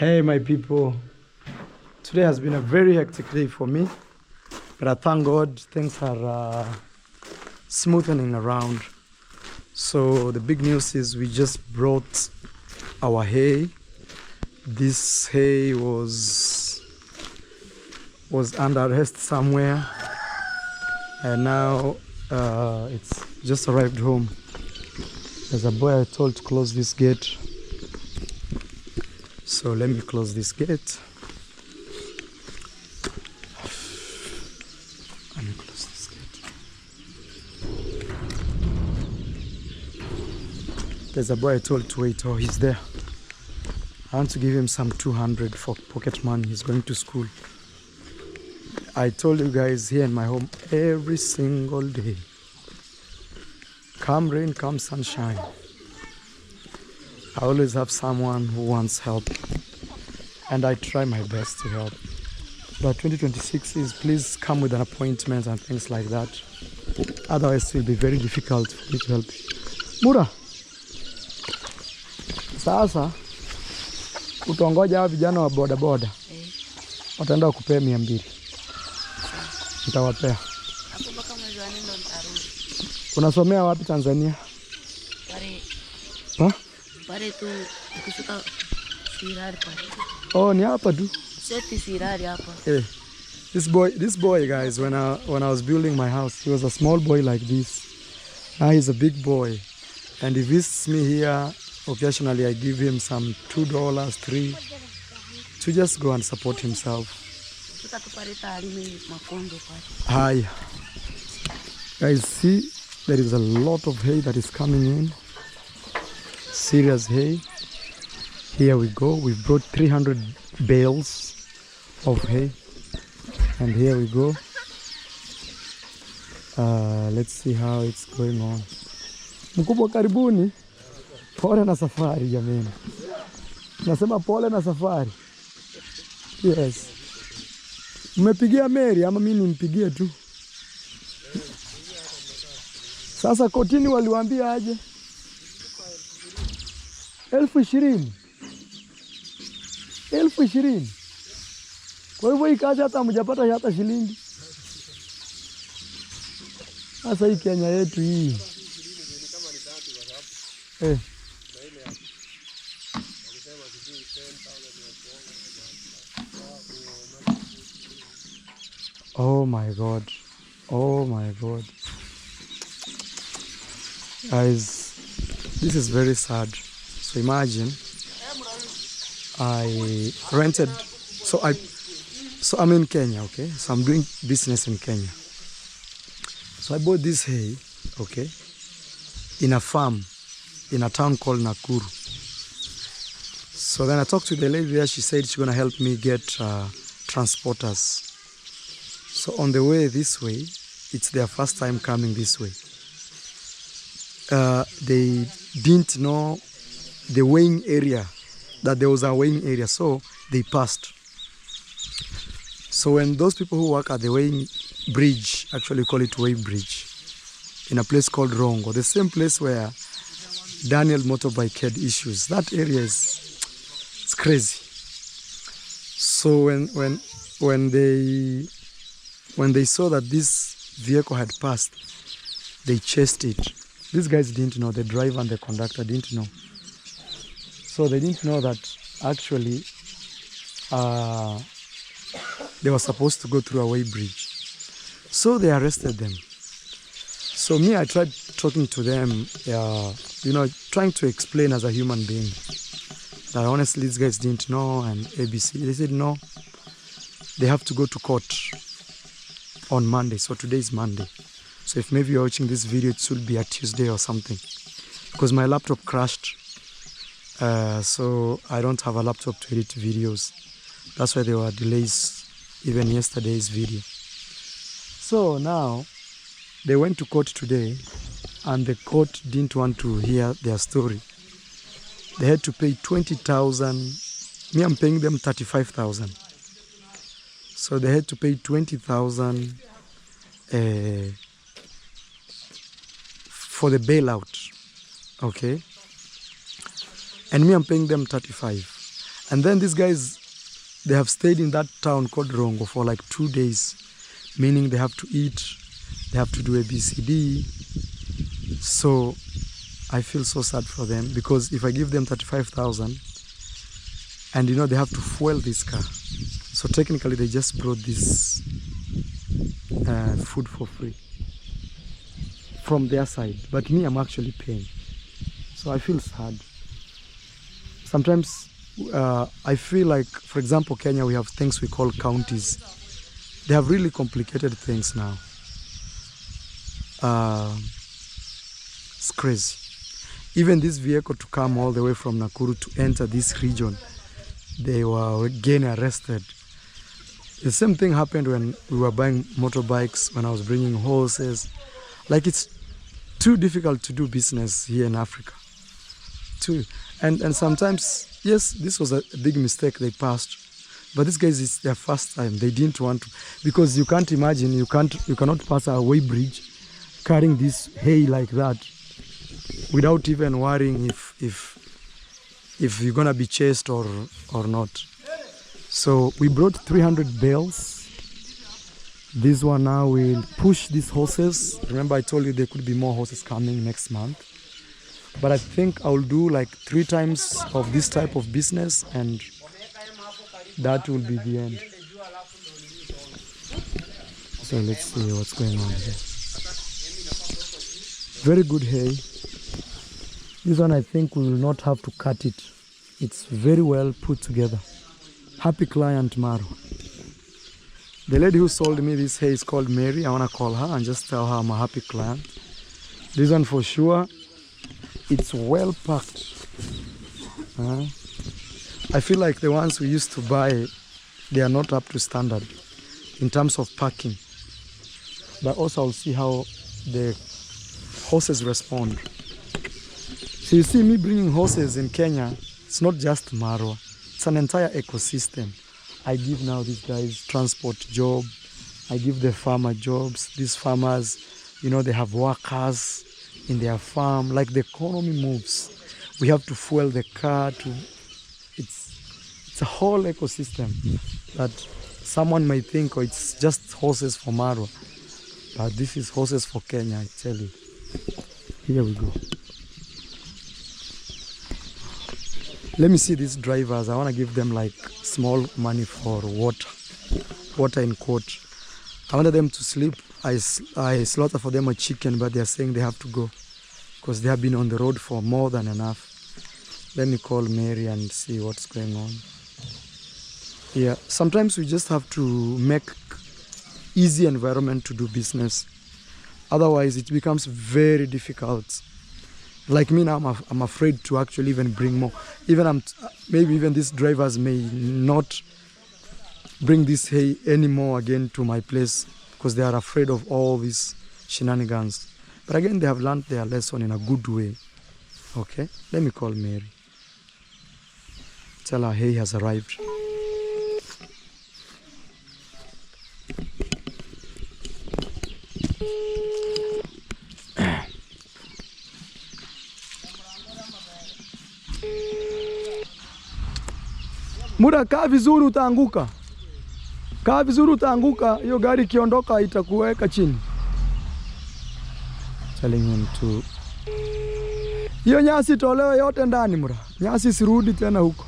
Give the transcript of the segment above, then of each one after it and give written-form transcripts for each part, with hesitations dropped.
Hey my people, today has been a very hectic day for me, but I thank God things are smoothing around. So the big news is we just brought our hay. This hay was under rest somewhere, and now it's just arrived home. There's a boy I told to close this gate. So let me close this gate. Let me close this gate. There's a boy I told to wait. Oh, he's there. I want to give him some 200 for pocket money. He's going to school. I told you guys here in my home every single day. Come rain, come sunshine. I always have someone who wants help, and I try my best to help. But 2026 is please come with an appointment and things like that. Otherwise it will be very difficult for me to help you. Mura, sasa utongoja hao vijana wa boda boda. Wataenda kupea 200. Nitawapea. Hapo mpaka mwezi wa 4 ndo nitarudi. Unasomea wapi Tanzania? Ha? Pare tu ukifika Sirari pale. Oh, ni hapa tu. Seti Sirari hapa. Eh. This boy guys, when I was building my house, he was a small boy like this. Now he's a big boy. And he visits me here. Occasionally I give him some $2, $3 to just go and support himself. Hi. Guys, see, there is a lot of hay that is coming in. Serious hay. Here we go. We brought 300 bales of hay, and here we go. Let's see how it's going on. Mkubwa karibuni. Pole na safari jameni. Nasema pole na safari. Yes. Mmepigia Mary ama mimi nimpigie tu? Sasa kotini waliwaambia aje? 20,000. 20,000. Kwa hivyo ikaja hata mjapata hata shilingi. Sasa hii Kenya yetu hii. Eh. Oh my God. Oh my God. Guys, this is very sad. So imagine I rented, so I'm in Kenya, okay? So I'm doing business in Kenya. So I bought this hay, okay, in a farm in a town called Nakuru. So then I talked to the lady there. She said she's gonna help me get transporters. So on the way this way, it's their first time coming this way. They didn't know the weighing area, that there was a weighing area, so they passed. So when those people who work at the weighing bridge, actually call it weigh bridge, in a place called Rongo, the same place where Daniel motorbike had issues, that area it's crazy. So when they saw that this vehicle had passed, they chased it. These guys didn't know, the driver and the conductor didn't know. So they didn't know that actually they were supposed to go through a weigh bridge. So they arrested them. So me, I tried talking to them, trying to explain as a human being that honestly these guys didn't know and ABC. They said no, they have to go to court on Monday. So today is Monday. So if maybe you're watching this video, it should be a Tuesday or something, because my laptop crashed. So I don't have a laptop to edit videos. That's why there were delays even yesterday's video. So now they went to court today, and the court didn't want to hear their story. They had to pay 20,000. Me, I'm paying them 35,000. So they had to pay 20,000 for the bailout, okay? And me, I'm paying them 35. And then these guys, they have stayed in that town called Rongo for like 2 days, meaning they have to eat, they have to do ABCD. So I feel so sad for them, because if I give them 35,000 and you know they have to fuel this car, so technically they just brought this food for free from their side, but me, I'm actually paying. So I feel sad. Sometimes I feel like, for example, Kenya, we have things we call counties. They have really complicated things now. It's crazy. Even this vehicle to come all the way from Nakuru to enter this region, they were again arrested. The same thing happened when we were buying motorbikes, when I was bringing horses. Like, it's too difficult to do business here in Africa. And sometimes, yes, this was a big mistake they passed, but these guys, it's their first time. They didn't want to, because you can't imagine, you cannot pass a way bridge carrying this hay like that without even worrying if you're gonna be chased or not. So we brought 300 bales. This one now will push these horses. Remember I told you there could be more horses coming next month. But I think I'll do like 3 times of this type of business, and that will be the end. So let's see what's going on here. Very good hay. This one I think we will not have to cut it. It's very well put together. Happy client, Maro. The lady who sold me this hay is called Mary. I want to call her and just tell her I'm a happy client. This one for sure. It's well packed. I feel like the ones we used to buy, they are not up to standard in terms of packing. But also I'll see how the horses respond. So you see, me bringing horses in Kenya, it's not just Marwa, it's an entire ecosystem. I give now these guys transport job, I give the farmer jobs. These farmers, you know, they have workers in their farm. Like, the economy moves. We have to fuel the car to, it's a whole ecosystem that someone might think, oh, it's just horses for Marwa, but this is horses for Kenya, I tell you. Here we go. Let me see these drivers. I want to give them like small money for water in quote. I wanted them to sleep. I slaughter for them a chicken, but they're saying they have to go because they have been on the road for more than enough. Let me call Mary and see what's going on. Yeah, sometimes we just have to make easy environment to do business. Otherwise, it becomes very difficult. Like me now, I'm afraid to actually even bring more. Maybe even these drivers may not bring this hay anymore again to my place because they are afraid of all these shenanigans. But again, they have learned their lesson in a good way. Okay, let me call Mary. Tell her hay has arrived. Muda, kaa vizuri utaanguka. Kaa vizuri utaanguka. Hiyo gari ikiondoka itakuweka chini. Telling him to. Hiyo nyasi tolewe yote ndani mura. Nyasi sirudi tena huko.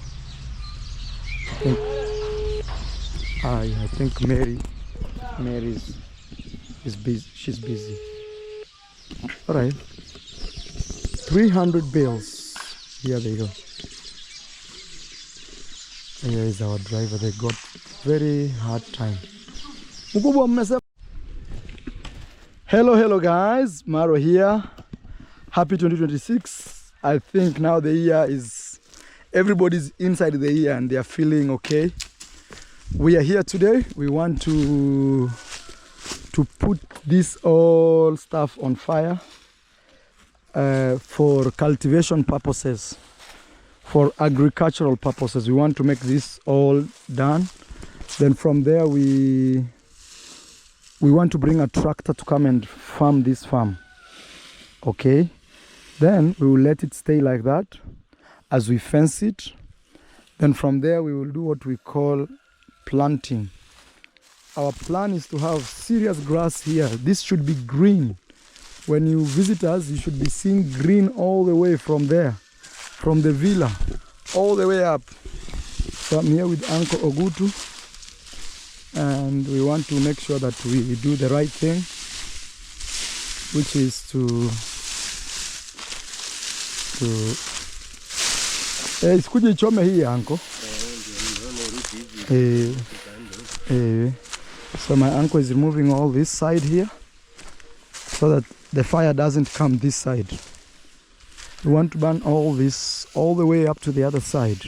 I think Mary is busy. She's busy. All right. 300 bales. Here they go. Here is our driver. They got very hard time. Hello guys, Maro here. Happy 2026. I think now the year is, everybody's inside the year and they are feeling okay. We are here today. We want to put this all stuff on fire for cultivation purposes. For agricultural purposes, we want to make this all done. Then from there, we want to bring a tractor to come and farm this farm. Okay. Then we will let it stay like that as we fence it. Then from there we will do what we call planting. Our plan is to have serious grass here. This should be green. When you visit us, you should be seeing green all the way from there, from the villa, all the way up. So I'm here with Uncle Ogutu, and we want to make sure that we do the right thing, which is to sikuje ichome hii uncle. So my uncle is removing all this side here so that the fire doesn't come this side. We want to burn all this all the way up to the other side,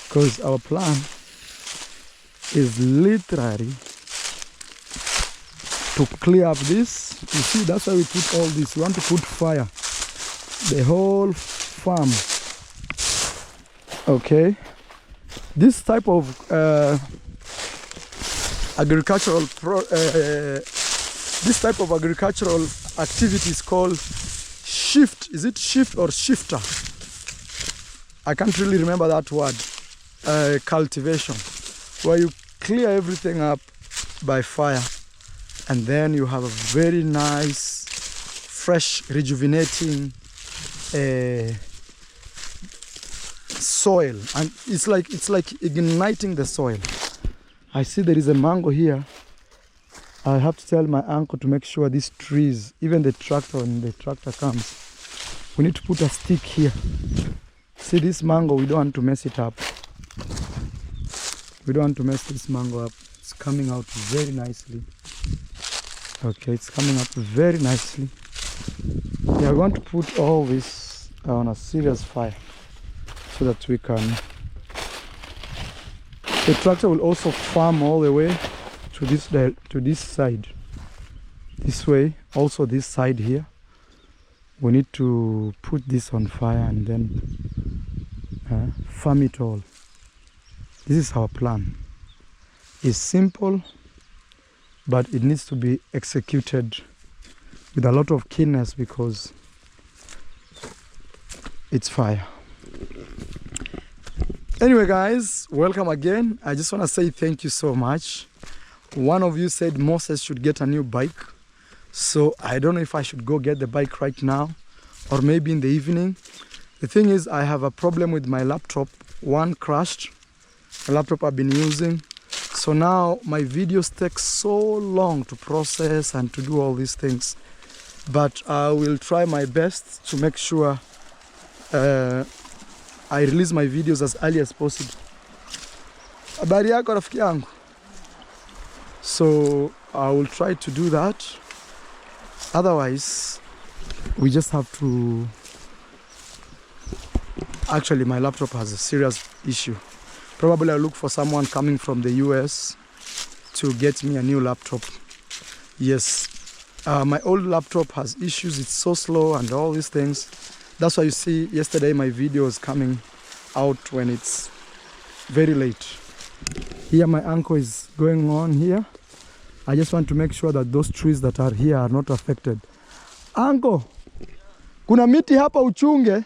because our plan is literally to clear up this. You see, that's why we put all this. We want to put fire the whole farm. Okay, this type of agricultural activity is called shift. Is it shift or shifter? I can't really remember that word. Cultivation, where you clear everything up by fire, and then you have a very nice, fresh, rejuvenating soil, and it's like igniting the soil. I see there is a mango here. I have to tell my uncle to make sure these trees, even the tractor, when the tractor comes, we need to put a stick here. See this mango, we don't want to mess it up. We don't want to mess this mango up. It's coming out very nicely. Okay, it's coming up very nicely. We are going to put all this on a serious fire so that we can... The tractor will also farm all the way to this side. This way, also this side here. We need to put this on fire and then farm it all. This is our plan. It's simple, but it needs to be executed with a lot of keenness because it's fire. Anyway guys, welcome again. I just want to say thank you so much. One of you said Moses should get a new bike. So I don't know if I should go get the bike right now or maybe in the evening. The thing is, I have a problem with my laptop. One crashed. The laptop I've been using. So now my videos take so long to process and to do all these things. But I will try my best to make sure I release my videos as early as possible. Habari yako rafiki yangu? So I will try to do that. Otherwise, we just have to... Actually, my laptop has a serious issue. Probably I'll look for someone coming from the US to get me a new laptop. Yes, my old laptop has issues. It's so slow and all these things. That's why you see yesterday my video is coming out when it's very late. Here my uncle is going on here. I just want to make sure that those trees that are here are not affected. Uncle, kuna miti hapa uchunge.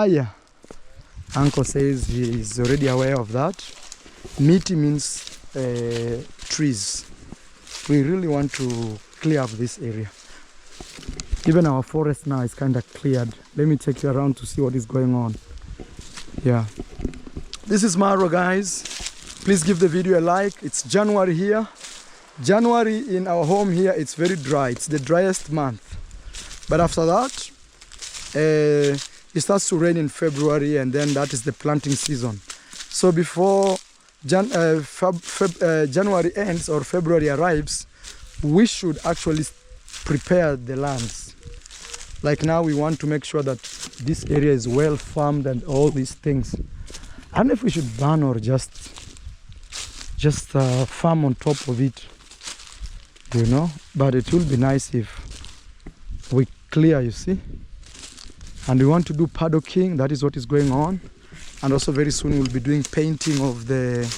Yeah. Uncle says he is already aware of that. Miti means trees. We really want to clear up this area. Even our forest now is kind of cleared. Let me take you around to see what is going on. Yeah. This is Maro, guys. Please give the video a like. It's January here. January in our home here, it's very dry. It's the driest month. But after that, it starts to rain in February, and then that is the planting season. So before January ends or February arrives, we should actually prepare the lands. Like now we want to make sure that this area is well farmed and all these things. I don't know if we should burn or just farm on top of it, you know, but it will be nice if we clear, you see. And we want to do paddocking. That is what is going on. And also very soon we'll be doing painting of the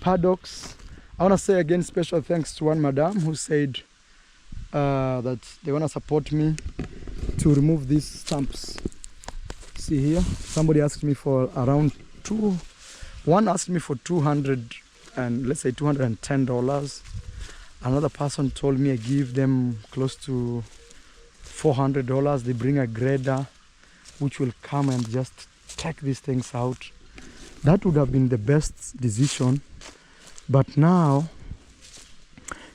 paddocks. I want to say again special thanks to one madam who said that they want to support me to remove these stumps. See here, somebody asked me for around one asked me for 200 and let's say $210. Another person told me I give them close to $400. They bring a grader which will come and just take these things out. That would have been the best decision, but now,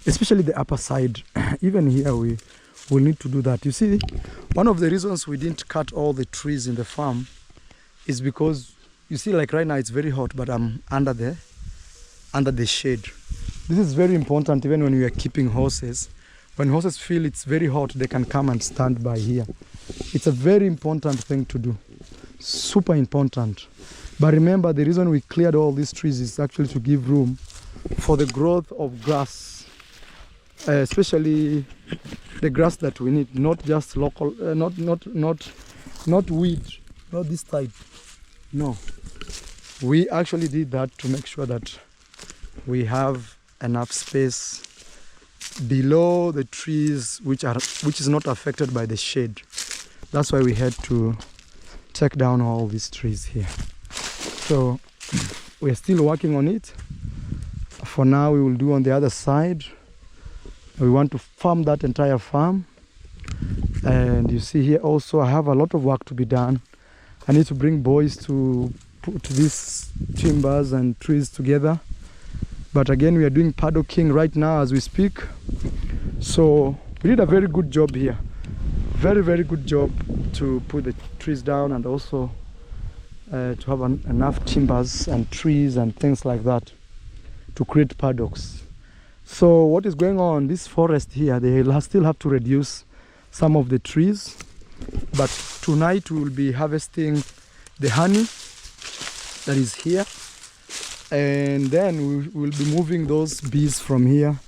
especially the upper side, even here we will need to do that. You see, one of the reasons we didn't cut all the trees in the farm is because, you see, like right now it's very hot, but I'm under the shade. This is very important even when we are keeping horses. When horses feel it's very hot, they can come and stand by here. It's a very important thing to do, super important. But remember, the reason we cleared all these trees is actually to give room for the growth of grass, especially the grass that we need, not just local, not weed, not this type. No, we actually did that to make sure that we have enough space below the trees which is not affected by the shade. That's why we had to take down all these trees here. So we're still working on it. For now, we will do on the other side. We want to farm that entire farm. And you see here also, I have a lot of work to be done. I need to bring boys to put these timbers and trees together. But again, we are doing paddocking right now as we speak. So we did a very good job here. Very, very good job to put the trees down and also to have enough timbers and trees and things like that to create paddocks. So what is going on, this forest here, they still have to reduce some of the trees, but tonight we will be harvesting the honey that is here, and then we will be moving those bees from here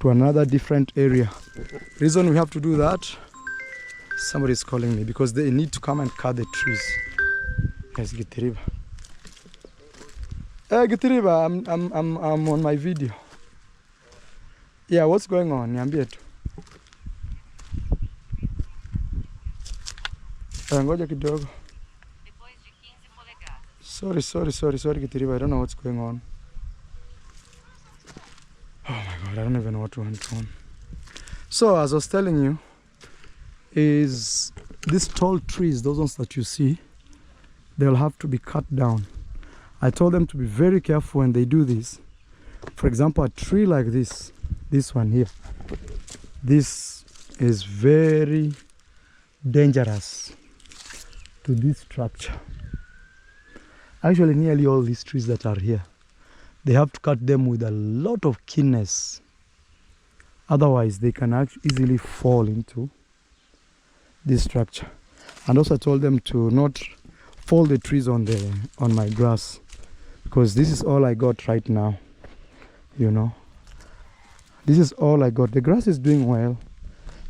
to another different area. Reason we have to do that, somebody is calling me because they need to come and cut the trees. Guys, Gitiriba. Hey, Gitiriba, I'm on my video. Yeah, what's going on? Niambie tu. Ngoja kidogo. Sorry, Gitiriba, I don't know what's going on. Oh my God, I don't even know what went on. So, as I was telling you, is these tall trees, those ones that you see, they'll have to be cut down. I told them to be very careful when they do this. For example, a tree like this one here, this is very dangerous to this structure. Actually, nearly all these trees that are here, they have to cut them with a lot of keenness. Otherwise, they can actually easily fall into this structure. And also I told them to not fall the trees on my grass, because this is all I got right now. You know, this is all I got. The grass is doing well.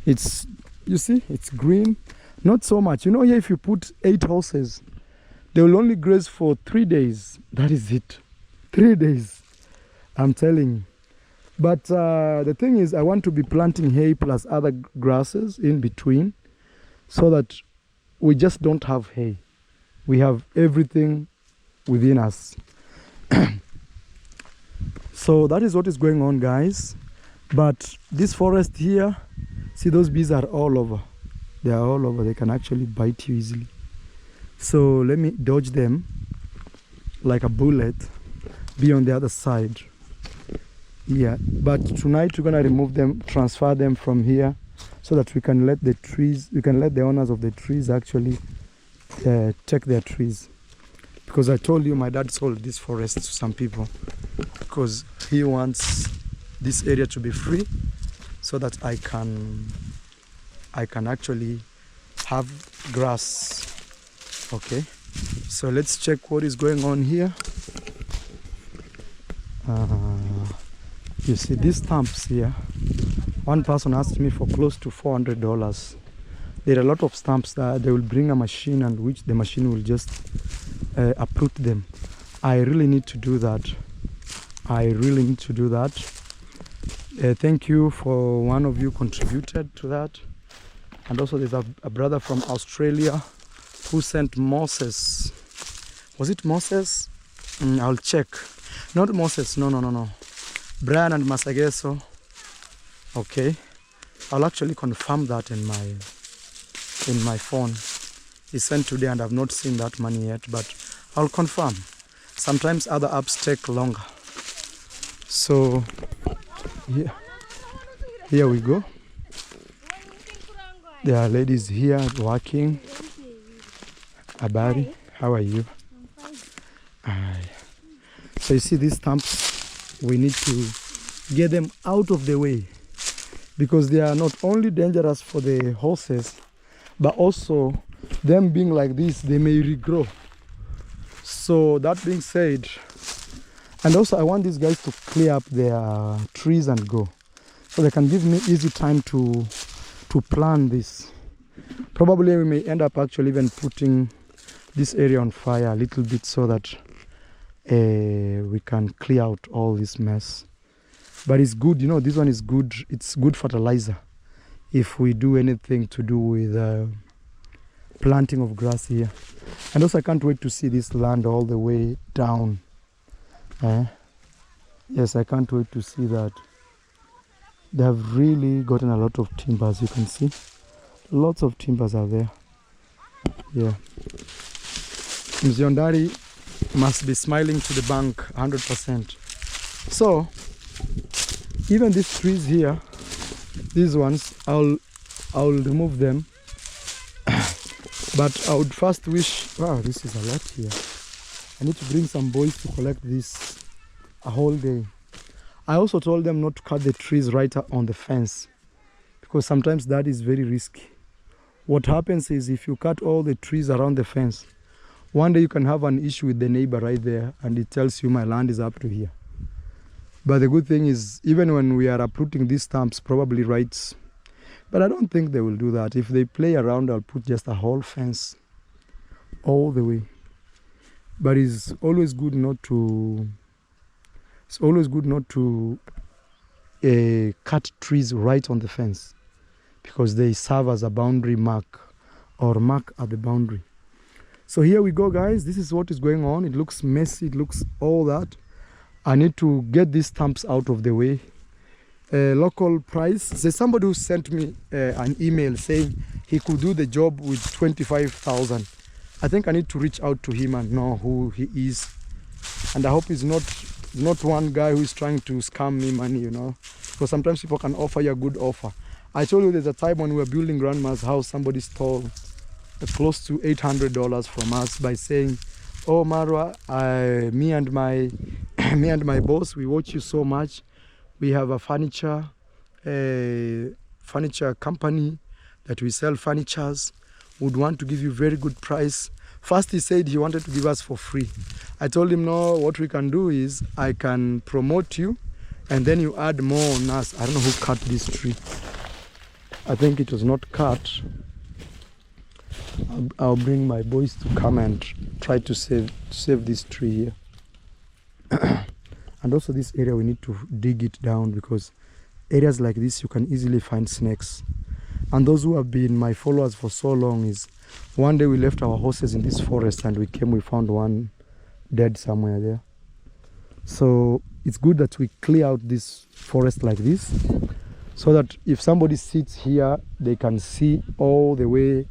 It's, you see, it's green. Not so much. You know, here if you put 8 horses, they will only graze for 3 days. That is it. 3 days. I'm telling you. But the thing is, I want to be planting hay plus other grasses in between, so that we just don't have hay. We have everything within us. So that is what is going on, guys. But this forest here, see, those bees are all over. They are all over. They can actually bite you easily. So let me dodge them like a bullet, be on the other side. Yeah, but tonight we're gonna remove them, transfer them from here, so that we can let the trees, we can let the owners of the trees actually take their trees. Because I told you my dad sold this forest to some people because he wants this area to be free, so that I can actually have grass. Okay, so let's check what is going on here. You see these stumps here, one person asked me for close to $400. There are a lot of stumps that they will bring a machine, and which the machine will just uproot them. I really need to do that. Thank you for one of you contributed to that. And also there's a brother from Australia who sent Moses. Was it Moses? I'll check. Not Moses, no. Brian and Masageso. Okay. I'll actually confirm that in my phone. He sent today and I've not seen that money yet, but I'll confirm. Sometimes other apps take longer. So here we go. There are ladies here working. Abari, how are you? I'm fine. So you see these stumps, we need to get them out of the way because they are not only dangerous for the horses, but also them being like this, they may regrow. So that being said, and also I want these guys to clear up their trees and go, so they can give me easy time to plan this. Probably we may end up actually even putting this area on fire a little bit so that we can clear out all this mess. But it's good, you know, this one is good. It's good fertilizer if we do anything to do with planting of grass here. And also I can't wait to see this land all the way down. Yes, I can't wait to see that. They have really gotten a lot of timbers, you can see. Lots of timbers are there. Yeah. Mziondari must be smiling to the bank 100%. So, even these trees here, these ones, I'll remove them. But I would first wish, wow, this is a lot here. I need to bring some boys to collect this a whole day. I also told them not to cut the trees right on the fence because sometimes that is very risky. What happens is if you cut all the trees around the fence, one day you can have an issue with the neighbor right there and it tells you my land is up to here. But the good thing is, even when we are uprooting these stumps, probably rights. But I don't think they will do that. If they play around, I'll put just a whole fence all the way. But it's always good not to cut trees right on the fence because they serve as a boundary mark or mark at the boundary. So here we go, guys. This is what is going on. It looks messy. It looks all that. I need to get these stumps out of the way. Local price. There's somebody who sent me an email saying he could do the job with 25,000. I think I need to reach out to him and know who he is. And I hope he's not one guy who is trying to scam me money, you know. Because sometimes people can offer you a good offer. I told you there's a time when we were building Grandma's house, somebody stole close to $800 from us by saying, "Oh Marwa, me and my boss, we watch you so much. We have a furniture company that we sell furnitures. Would want to give you very good price." First he said he wanted to give us for free. I told him, no, what we can do is I can promote you and then you add more on us. I don't know who cut this tree. I think it was not cut. I'll bring my boys to come and try to save this tree here. And also this area we need to dig it down because areas like this you can easily find snakes. And those who have been my followers for so long is one day we left our horses in this forest and we found one dead somewhere there. So it's good that we clear out this forest like this so that if somebody sits here they can see all the way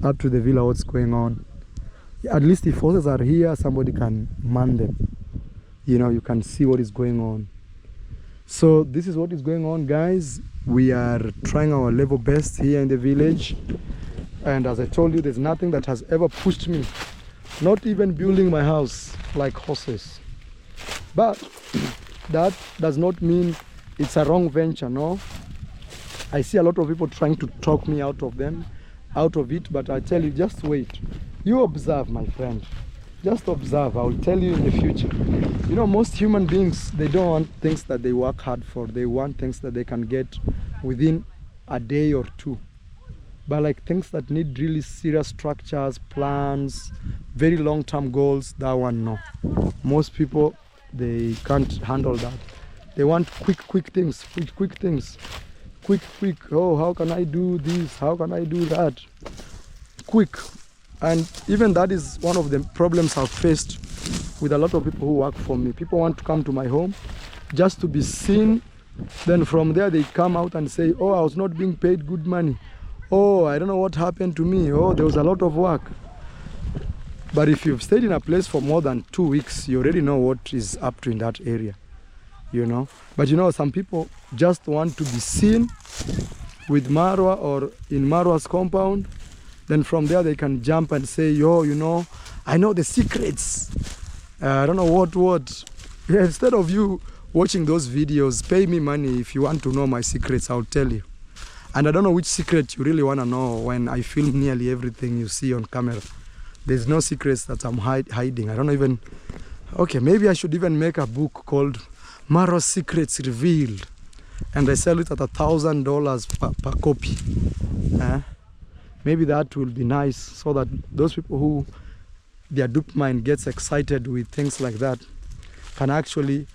up to the villa what's going on. At least if horses are here, somebody can man them. You know, you can see what is going on. So this is what is going on, guys. We are trying our level best here in the village. And as I told you, there's nothing that has ever pushed me, not even building my house, like horses. But that does not mean it's a wrong venture, no. I see a lot of people trying to talk me out of it, but I tell you, just wait. You observe, my friend. Just observe. I will tell you in the future. You know, most human beings, they don't want things that they work hard for. They want things that they can get within a day or two. But like things that need really serious structures, plans, very long-term goals, that one, no. Most people, they can't handle that. They want quick things, quick things. Quick. Oh, how can I do this? How can I do that? Quick. And even that is one of the problems I've faced with a lot of people who work for me. People want to come to my home just to be seen. Then from there they come out and say, oh, I was not being paid good money. Oh, I don't know what happened to me. Oh, there was a lot of work. But if you've stayed in a place for more than 2 weeks, you already know what is up to in that area, you know. But you know, some people just want to be seen with Marwa or in Marwa's compound. Then from there they can jump and say, yo, you know, I know the secrets. I don't know what. Yeah, instead of you watching those videos, pay me money if you want to know my secrets, I'll tell you. And I don't know which secret you really want to know when I film nearly everything you see on camera. There's no secrets that I'm hiding. I don't even... Okay, maybe I should even make a book called Marwa's Secrets Revealed. And I sell it at $1,000 per copy. Maybe that will be nice, so that those people who their dopamine gets excited with things like that can actually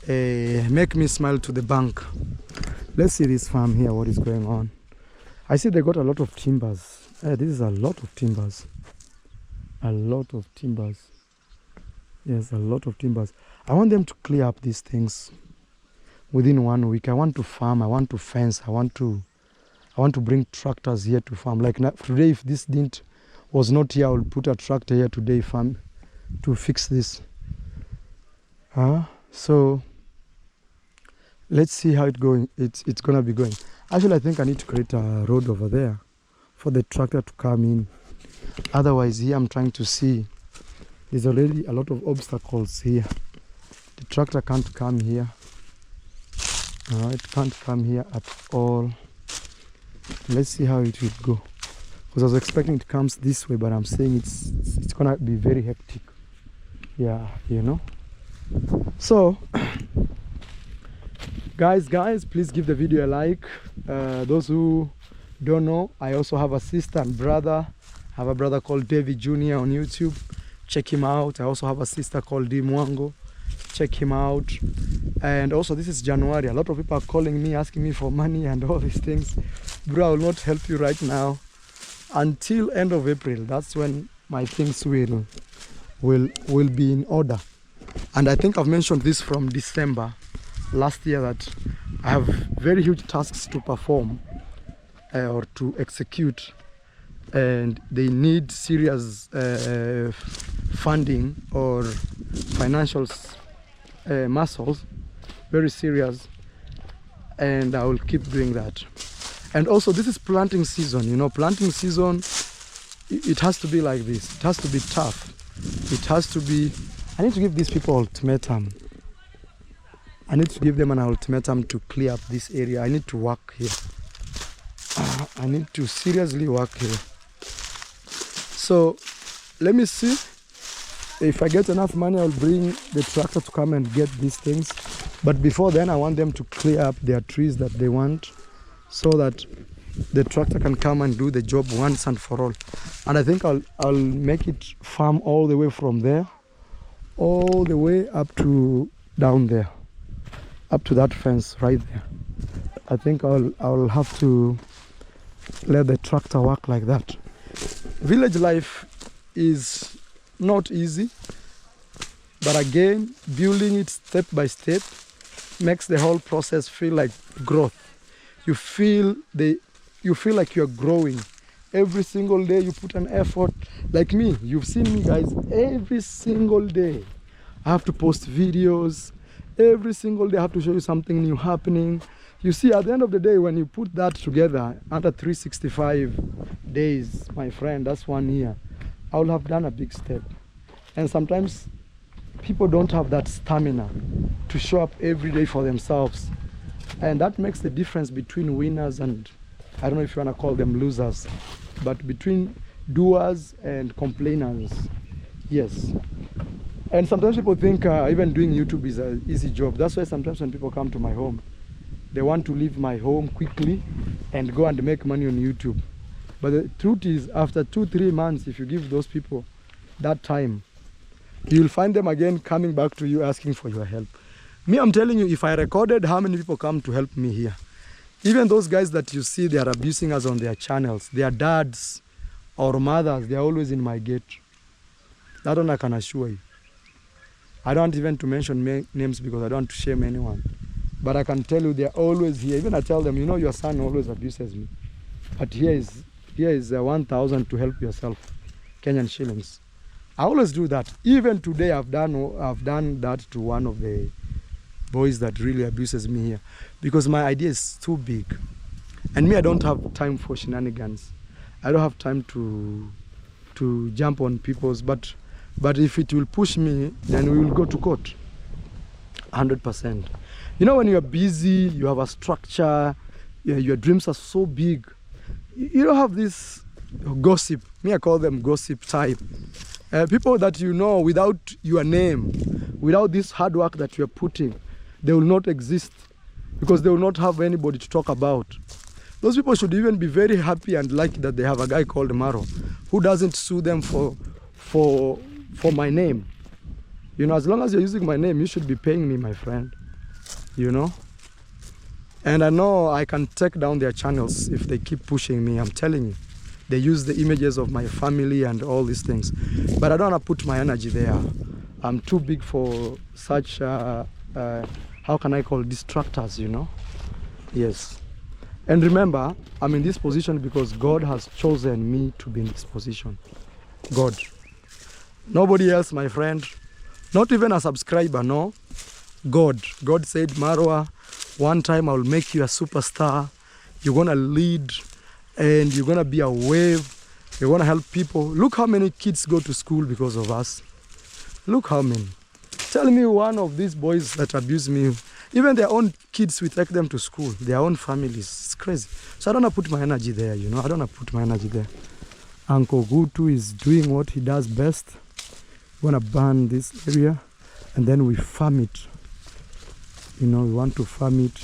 make me smile to the bank. Let's see this farm here, what is going on. I see they got a lot of timbers. This is a lot of timbers. A lot of timbers. Yes, a lot of timbers. I want them to clear up these things within 1 week. I want to farm, I want to fence, I want to bring tractors here to farm. Like today, if this was not here, I will put a tractor here today farm to fix this. So let's see how it's gonna be going. Actually, I think I need to create a road over there for the tractor to come in. Otherwise, here I'm trying to see. There's already a lot of obstacles here. The tractor can't come here. It can't come here at all. Let's see how it will go. Because I was expecting it comes this way, but I'm saying it's gonna be very hectic. Yeah, you know. So, guys, please give the video a like. Those who don't know, I also have a sister and brother. I have a brother called David Jr. on YouTube. Check him out. I also have a sister called Di Mwango. Check him out. And also, this is January. A lot of people are calling me, asking me for money and all these things. Bro, I will not help you right now until end of April. That's when my things will be in order. And I think I've mentioned this from December last year, that I have very huge tasks to perform or to execute, and they need serious funding or financial muscles, very serious, and I will keep doing that. And also, this is planting season. You know, planting season, it has to be like this. It has to be tough. It has to be... I need to give these people ultimatum. I need to give them an ultimatum to clear up this area. I need to work here. I need to seriously work here. So, let me see. If I get enough money, I'll bring the tractor to come and get these things. But before then, I want them to clear up their trees that they want, so that the tractor can come and do the job once and for all. And I think I'll make it farm all the way from there, all the way up to down there, up to that fence right there. I think I'll have to let the tractor work like that. Village life is not easy, but again, building it step by step makes the whole process feel like growth. You feel like you're growing. Every single day you put an effort. Like me, you've seen me, guys, every single day I have to post videos. Every single day I have to show you something new happening. You see, at the end of the day, when you put that together, under 365 days, my friend, that's 1 year, I will have done a big step. And sometimes people don't have that stamina to show up every day for themselves. And that makes the difference between winners and, I don't know if you want to call them losers, but between doers and complainers. Yes. And sometimes people think even doing YouTube is an easy job. That's why sometimes when people come to my home, they want to leave my home quickly and go and make money on YouTube. But the truth is, after 2-3 months, if you give those people that time, you'll find them again coming back to you asking for your help. Me, I'm telling you, if I recorded how many people come to help me here, even those guys that you see, they are abusing us on their channels, their dads or mothers, they are always in my gate. That one I can assure you. I don't want even to mention names because I don't want to shame anyone. But I can tell you they are always here. Even I tell them, you know, your son always abuses me. But here is 1,000 to help yourself, Kenyan shillings. I always do that. Even today I've done that to one of the boys that really abuses me here. Because my idea is too big. And me, I don't have time for shenanigans. I don't have time to jump on people's, but if it will push me, then we will go to court. 100%. You know, when you're busy, you have a structure, your dreams are so big, you don't have this gossip. Me, I call them gossip type. People that you know without your name, without this hard work that you're putting, they will not exist because they will not have anybody to talk about. Those people should even be very happy and lucky that they have a guy called Maro who doesn't sue them for my name. You know, as long as you're using my name, you should be paying me, my friend. You know? And I know I can take down their channels if they keep pushing me, I'm telling you. They use the images of my family and all these things. But I don't want to put my energy there. I'm too big for such, how can I call distractors, you know? Yes. And remember, I'm in this position because God has chosen me to be in this position. God. Nobody else, my friend. Not even a subscriber, no. God. God said, Marwa, one time I will make you a superstar. You're going to lead and you're going to be a wave. You're going to help people. Look how many kids go to school because of us. Look how many. Tell me one of these boys that abuse me. Even their own kids, we take them to school. Their own families. It's crazy. So I don't want to put my energy there, you know. I don't want to put my energy there. Uncle Gutu is doing what he does best. We want to burn this area and then we farm it. You know, we want to farm it.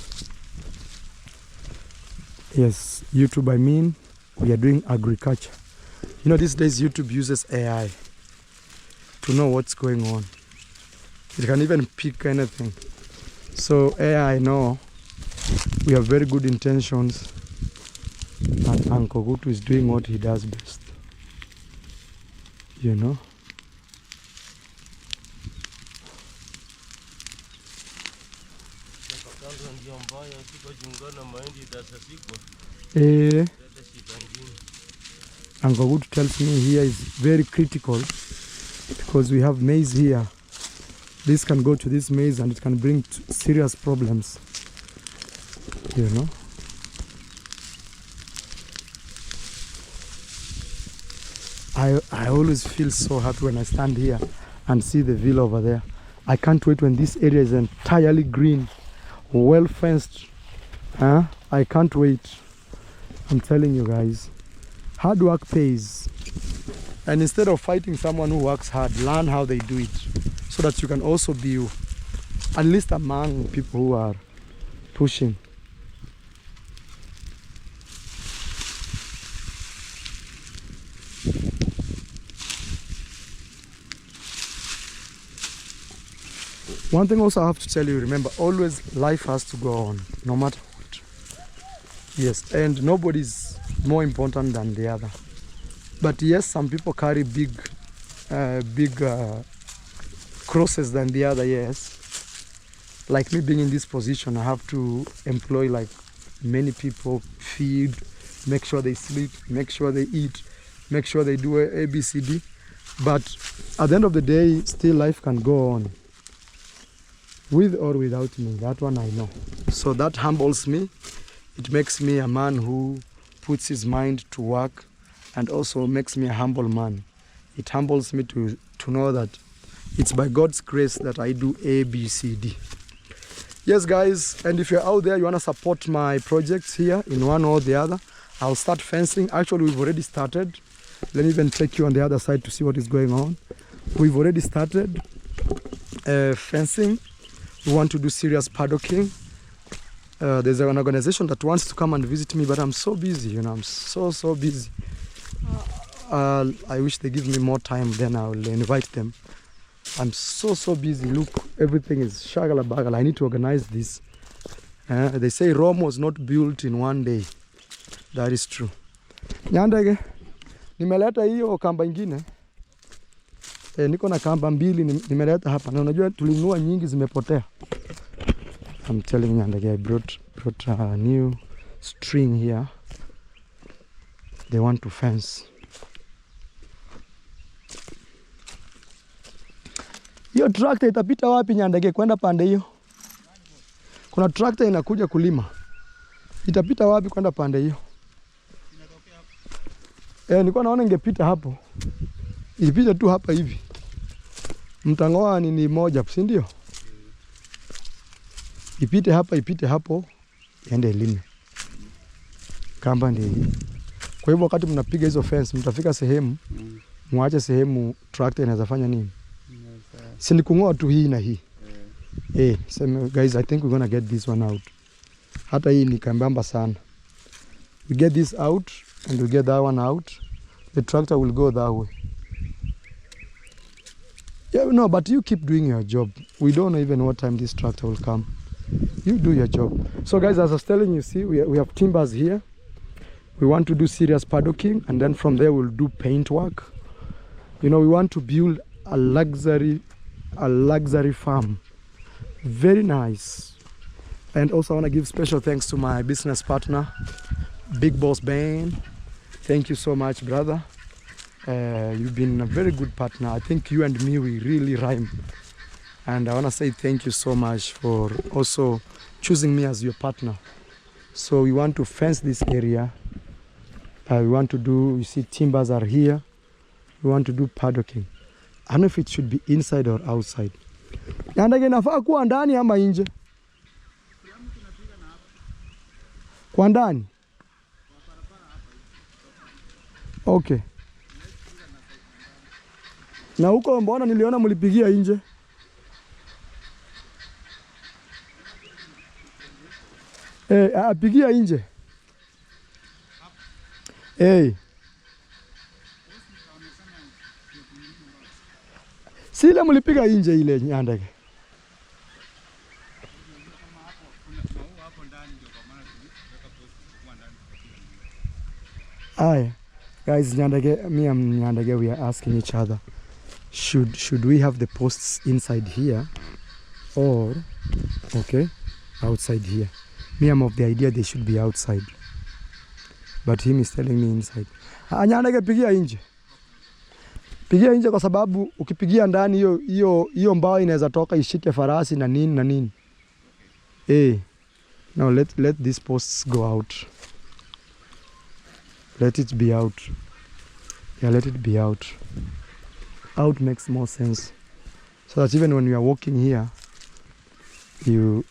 Yes, YouTube, I mean, we are doing agriculture. You know, these days YouTube uses AI to know what's going on. It can even pick anything. So AI, I know we have very good intentions and Uncle Gutu is doing what he does best. You know? Uncle Gutu tells me here is very critical because we have maize here. This can go to this maize and it can bring serious problems. You know? I always feel so happy when I stand here and see the villa over there. I can't wait when this area is entirely green, well fenced. I can't wait. I'm telling you guys, hard work pays. And instead of fighting someone who works hard, learn how they do it so that you can also be at least among people who are pushing. One thing also I have to tell you, remember, always life has to go on, no matter what. Yes, and nobody's more important than the other. But yes, some people carry big crosses than the other, yes. Like me being in this position, I have to employ like many people, feed, make sure they sleep, make sure they eat, make sure they do a ABCD. But at the end of the day, still life can go on. With or without me, that one I know. So that humbles me. It makes me a man who puts his mind to work and also makes me a humble man. It humbles me to know that it's by God's grace that I do A, B, C, D. Yes, guys, and if you're out there, you want to support my projects here in one or the other, I'll start fencing. Actually, we've already started. Let me even take you on the other side to see what is going on. We've already started fencing. We want to do serious paddocking. There's an organization that wants to come and visit me, but I'm so busy, you know, I'm so busy. I wish they give me more time, then I'll invite them. I'm so busy. Look, everything is shagala bagala. I need to organize this. They say Rome was not built in one day. That is true. Nyandege, nimeleta hiyo kamba ingine. Niko na kamba mbili nimeleta hapa. Na unajua tulinunua nyingi zimepotea. I'm telling Nyandege, I brought a new string here. They want to fence. Hiyo tractor itapita wapi Nyandege kwenda pande hiyo? Kuna tractor inakuja kulima. Itapita wapi kwenda pande hiyo? Inatokea hapo. Nilikuwa naona ingepita hapo. Ipite tu hapa hivi. Mtangoa ni moja, si ndio? Ipite hapo, iende lime. Kamba ndio hii. Kwa hivyo wakati mnapiga hizo fence, mtafika sehemu, muache sehemu tractor inaweza fanya nini? Si ni kungoa tu hii na hii. So guys, I think we're gonna get this one out. Hata hii ni kambamba sana. We get this out and we get that one out. The tractor will go that way. Yeah, no, but you keep doing your job. We don't know even what time this tractor will come. You do your job. So guys, as I was telling you, see, we have timbers here. We want to do serious paddocking, and then from there we'll do paint work. You know, we want to build a luxury farm. Very nice. And also I want to give special thanks to my business partner, Big Boss Ben. Thank you so much, brother. You've been a very good partner. I think you and me, we really rhyme. And I want to say thank you so much for also choosing me as your partner. So we want to fence this area. We want to do, you see timbers are here. We want to do paddocking. I don't know if it should be inside or outside. Nyandege inafaa kuwa ndani ama nje? Kwa ndani? Okay. Na huko mbona niliona mlipigia nje? Pigia nje. Si ile mlipiga nje ile Nyandege. Aye. Guys, Nyandege, me and Nyandege, we are asking each other, should we have the posts inside here or outside here? Me, I'm of the idea they should be outside, but him is telling me inside. Nyandege, pigia nje. Pigia nje kwa sababu ukipigia ndani hiyo mbao inaweza toka ishike farasi na nini. Now let these posts go out. Let it be out. Yeah, let it be out. Out makes more sense. So that even when you are walking here, you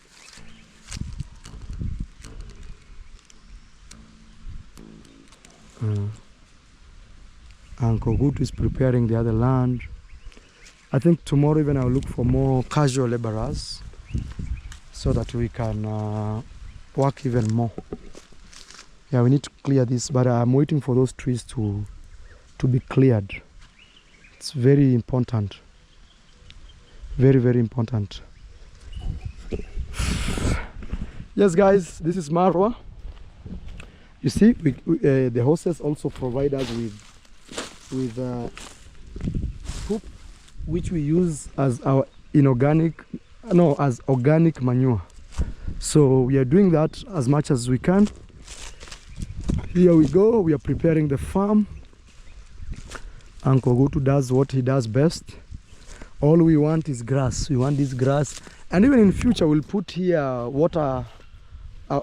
Uncle Good is preparing the other land. I think tomorrow even I'll look for more casual laborers so that we can work even more. Yeah, we need to clear this, but I'm waiting for those trees to be cleared. It's very important. Very, very important. Yes, guys, this is Marwa. You see, the horses also provide us with poop, which we use as our organic manure. So we are doing that as much as we can. Here we go, we are preparing the farm. Uncle Gutu does what he does best. All we want is grass. We want this grass. And even in future, we'll put here a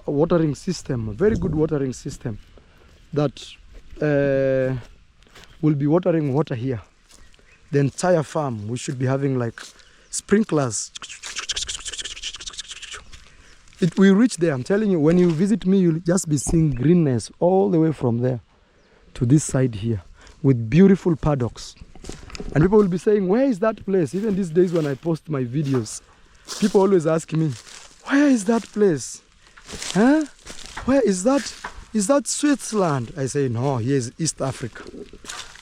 watering system, a very good watering system that will be watering water here. The entire farm, we should be having like sprinklers. It will reach there. I'm telling you, when you visit me, you'll just be seeing greenness all the way from there to this side here with beautiful paddocks. And people will be saying, where is that place? Even these days when I post my videos, people always ask me, where is that place? Huh? Where is that? Is that Switzerland? I say, no, here is East Africa.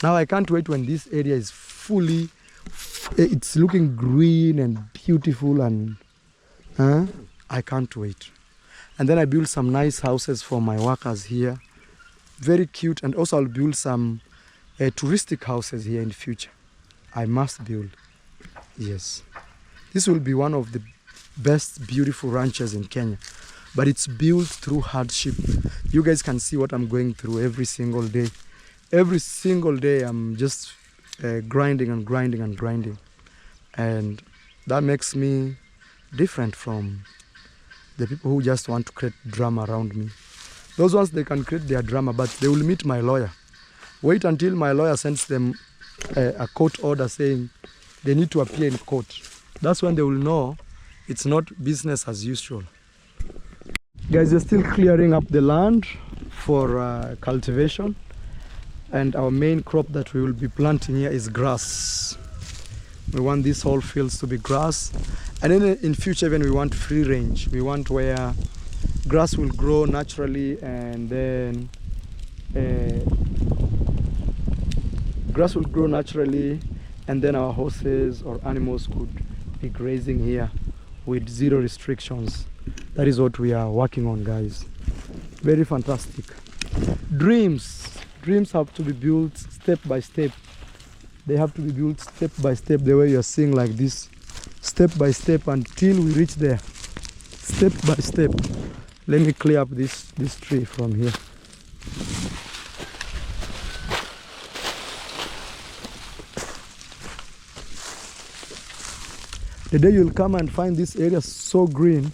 Now I can't wait when this area is fully It's looking green and beautiful, and I can't wait. And then I build some nice houses for my workers here. Very cute. And also I'll build some touristic houses here in the future. I must build. Yes. This will be one of the best beautiful ranches in Kenya. But it's built through hardship. You guys can see what I'm going through every single day. Every single day I'm just grinding and grinding and grinding. And that makes me different from the people who just want to create drama around me. Those ones, they can create their drama, but they will meet my lawyer. Wait until my lawyer sends them a court order saying they need to appear in court. That's when they will know it's not business as usual. Guys, we're still clearing up the land for cultivation. And our main crop that we will be planting here is grass. We want these whole fields to be grass. And then in future, when we want free range, we want where grass will grow naturally, and then our horses or animals could be grazing here with zero restrictions. That is what we are working on, guys. Very fantastic. Dreams have to be built step by step. They have to be built step by step, the way you're seeing like this. Step by step until we reach there. Step by step. Let me clear up this tree from here. The day you'll come and find this area so green,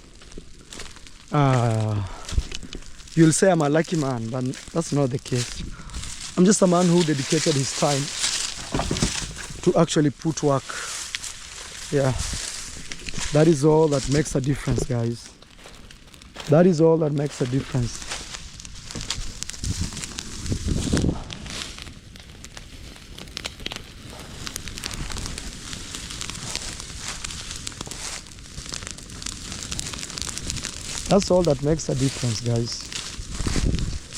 you'll say I'm a lucky man, but that's not the case. I'm just a man who dedicated his time to actually put work. Yeah, that is all that makes a difference, guys. That is all that makes a difference. That's all that makes a difference, guys.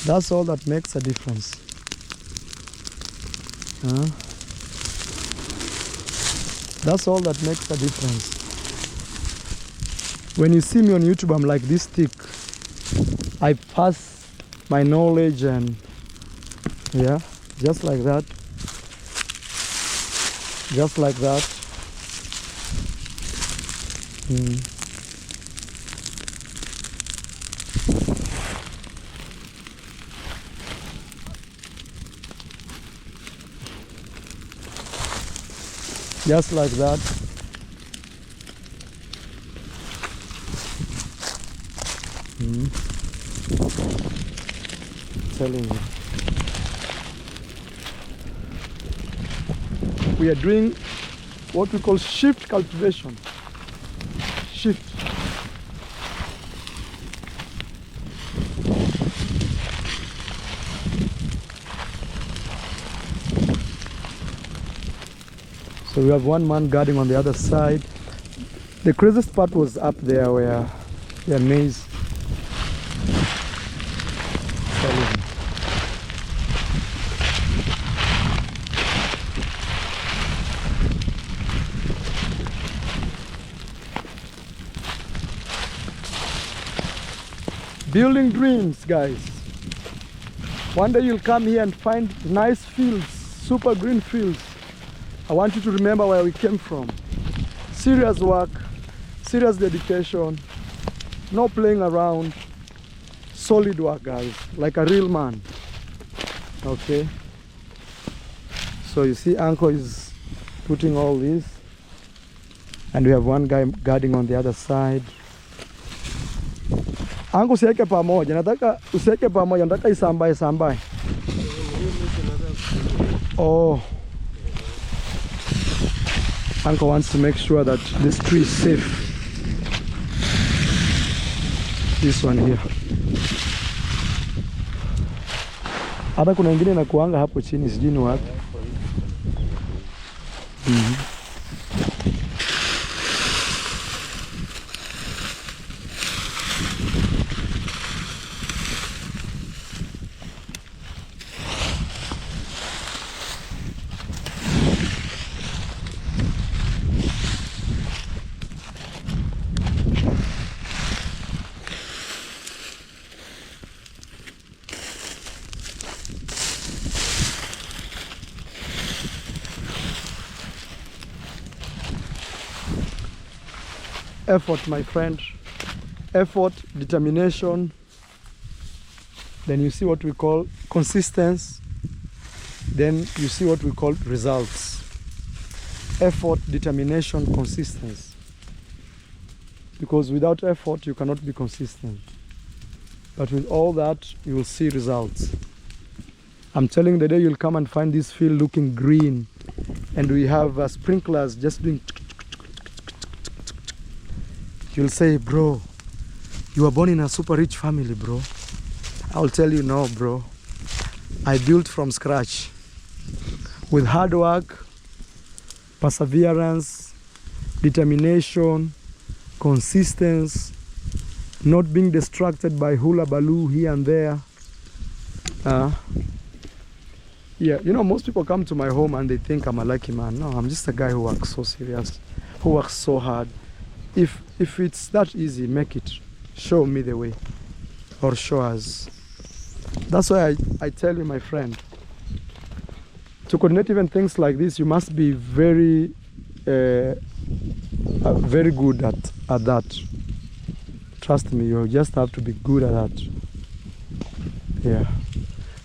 That's all that makes a difference. That's all that makes a difference. When you see me on YouTube, I'm like this thick. I pass my knowledge, and yeah, just like that. Just like that. Just like that. Telling you. We are doing what we call shift cultivation. Shift. So we have one man guarding on the other side. The craziest part was up there where the maize. Building dreams, guys. One day you'll come here and find nice fields, super green fields. I want you to remember where we came from. Serious work, serious dedication, no playing around, solid work, guys, like a real man. Okay? So you see Uncle is putting all this, and we have one guy guarding on the other side. Uncle, usiweke pamoja, nataka usiweke pamoja, nataka isambae. Oh. Uncle wants to make sure that this tree is safe. This one here. Hata kuna ingine na kuanga hapo chini, sijui ni wapi. Effort, my friend. Effort, determination. Then you see what we call consistency. Then you see what we call results. Effort, determination, consistency. Because without effort, you cannot be consistent. But with all that, you will see results. I'm telling you, the day you'll come and find this field looking green, and we have sprinklers just doing, you'll say, bro, you were born in a super rich family, bro. I'll tell you, no, bro. I built from scratch with hard work, perseverance, determination, consistency, not being distracted by hula baloo here and there. Yeah, you know, most people come to my home and they think I'm a lucky man. No, I'm just a guy who works so serious, who works so hard. If it's that easy, make it. Show me the way, or show us. That's why I tell you, my friend, to coordinate even things like this, you must be very good at that. Trust me, you just have to be good at that. Yeah.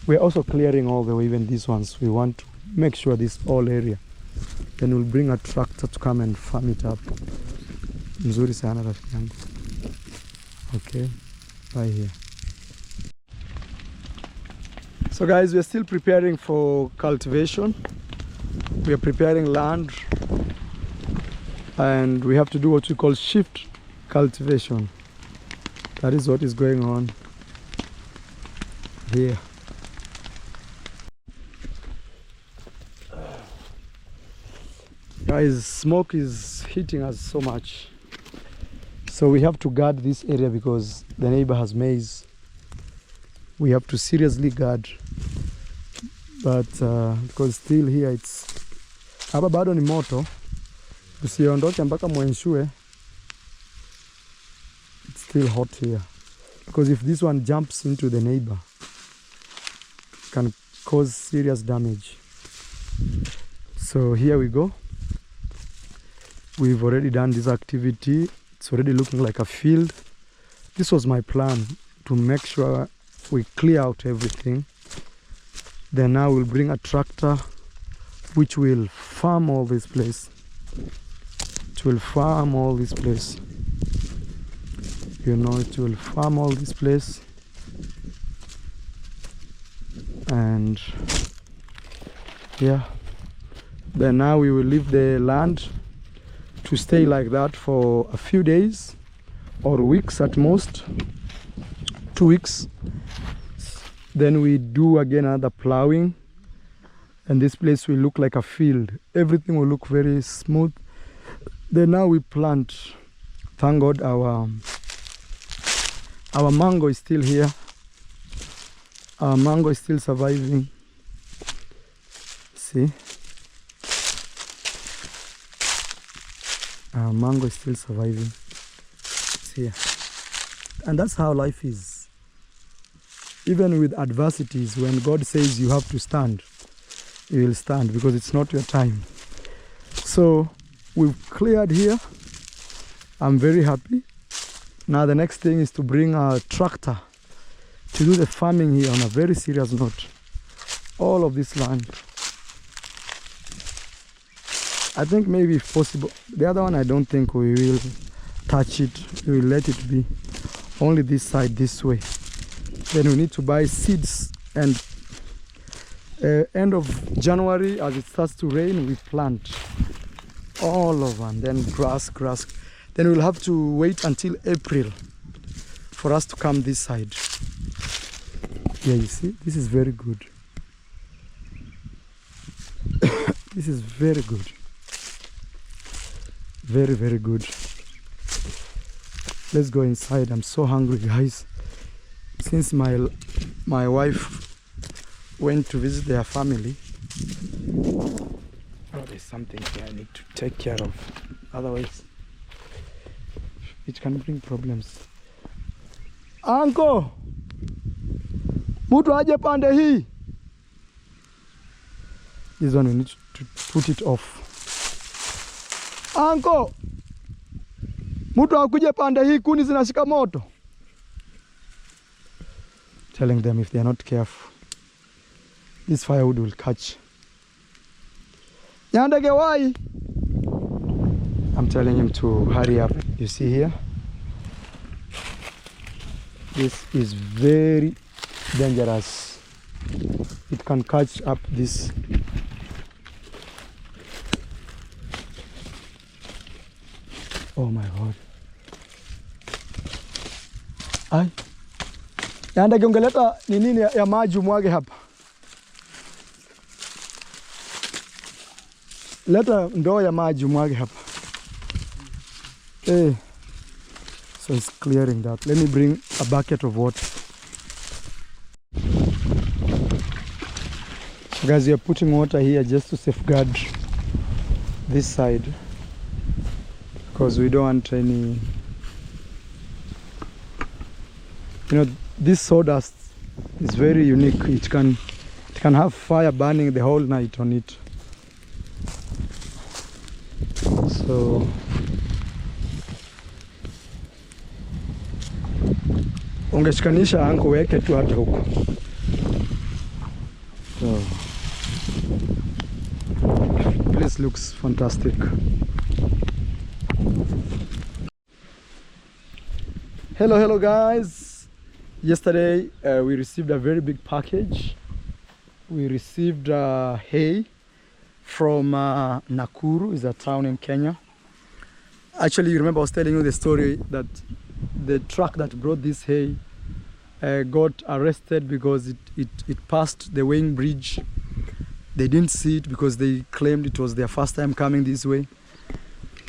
We're also clearing all the way, even these ones. We want to make sure this whole area. Then we'll bring a tractor to come and farm it up. Mzuri sana rafiki yangu. Okay, bye here. So guys, we're still preparing for cultivation. We are preparing land. And we have to do what we call shift cultivation. That is what is going on here. Guys, smoke is hitting us so much. So we have to guard this area because the neighbor has maize. We have to seriously guard. But because still here it's hapa bado ni moto. Usiondoke mpaka muensure. It's still hot here. Because if this one jumps into the neighbor, it can cause serious damage. So here we go. We've already done this activity. It's already looking like a field. This was my plan, to make sure we clear out everything. Then now we'll bring a tractor which will farm all this place. It will farm all this place. You know, it will farm all this place. And yeah. Then now we will leave the land to stay like that for a few days or weeks at most, 2 weeks. Then we do again another plowing, and this place will look like a field. Everything will look very smooth. Then now we plant. Thank God our mango is still here. Our mango is still surviving. See? Our mango is still surviving. See? And that's how life is. Even with adversities, when God says you have to stand, you will stand, because it's not your time. So we've cleared here. I'm very happy. Now the next thing is to bring a tractor to do the farming here on a very serious note. All of this land. I think maybe if possible. The other one I don't think we will touch it. We will let it be. Only this side, this way. Then we need to buy seeds, and end of January, as it starts to rain, we plant all over, and then grass. Then we'll have to wait until April for us to come this side. Yeah, you see, this is very good. This is very good. Very, very good. Let's go inside. I'm so hungry, guys. Since my wife went to visit their family, oh, there's something here I need to take care of. Otherwise, it can bring problems. Uncle, mutu aje pande hii. This one we need to put it off. Uncle, Mtu akuje pande hii kuni zinashika moto. Telling them if they are not careful, this firewood will catch. Nyandege why? I'm telling him to hurry up. You see here? This is very dangerous. It can catch up this. Oh my God. Ai. Nyandege ungeleta ni nini ya maji umwage hapa. Leta ndoo ya maji umwage hapa. Hey. So it's clearing that. Let me bring a bucket of water. So guys, we are putting water here just to safeguard this side, because we don't want any, you know, this sawdust is very unique. It can have fire burning the whole night on it. So ungeshikanisha anko weke tu hata huko. So place looks fantastic. Hello guys. Yesterday we received a very big package. We received hay from Nakuru, is a town in Kenya. Actually, you remember I was telling you the story that the truck that brought this hay got arrested because it passed the weighing bridge. They didn't see it because they claimed it was their first time coming this way.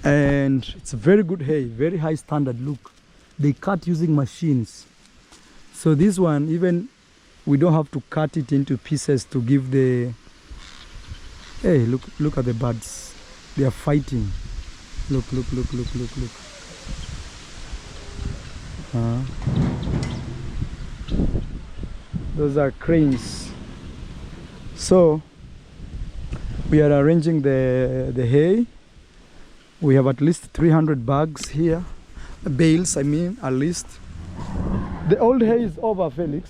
And it's a very good hay, very high standard. Look, they cut using machines. So this one, even we don't have to cut it into pieces to give the... Hey, look at the birds. They are fighting. Look. Those are cranes. So we are arranging the hay. We have at least 300 bags here, bales I mean, at least. The old hay is over, Felix.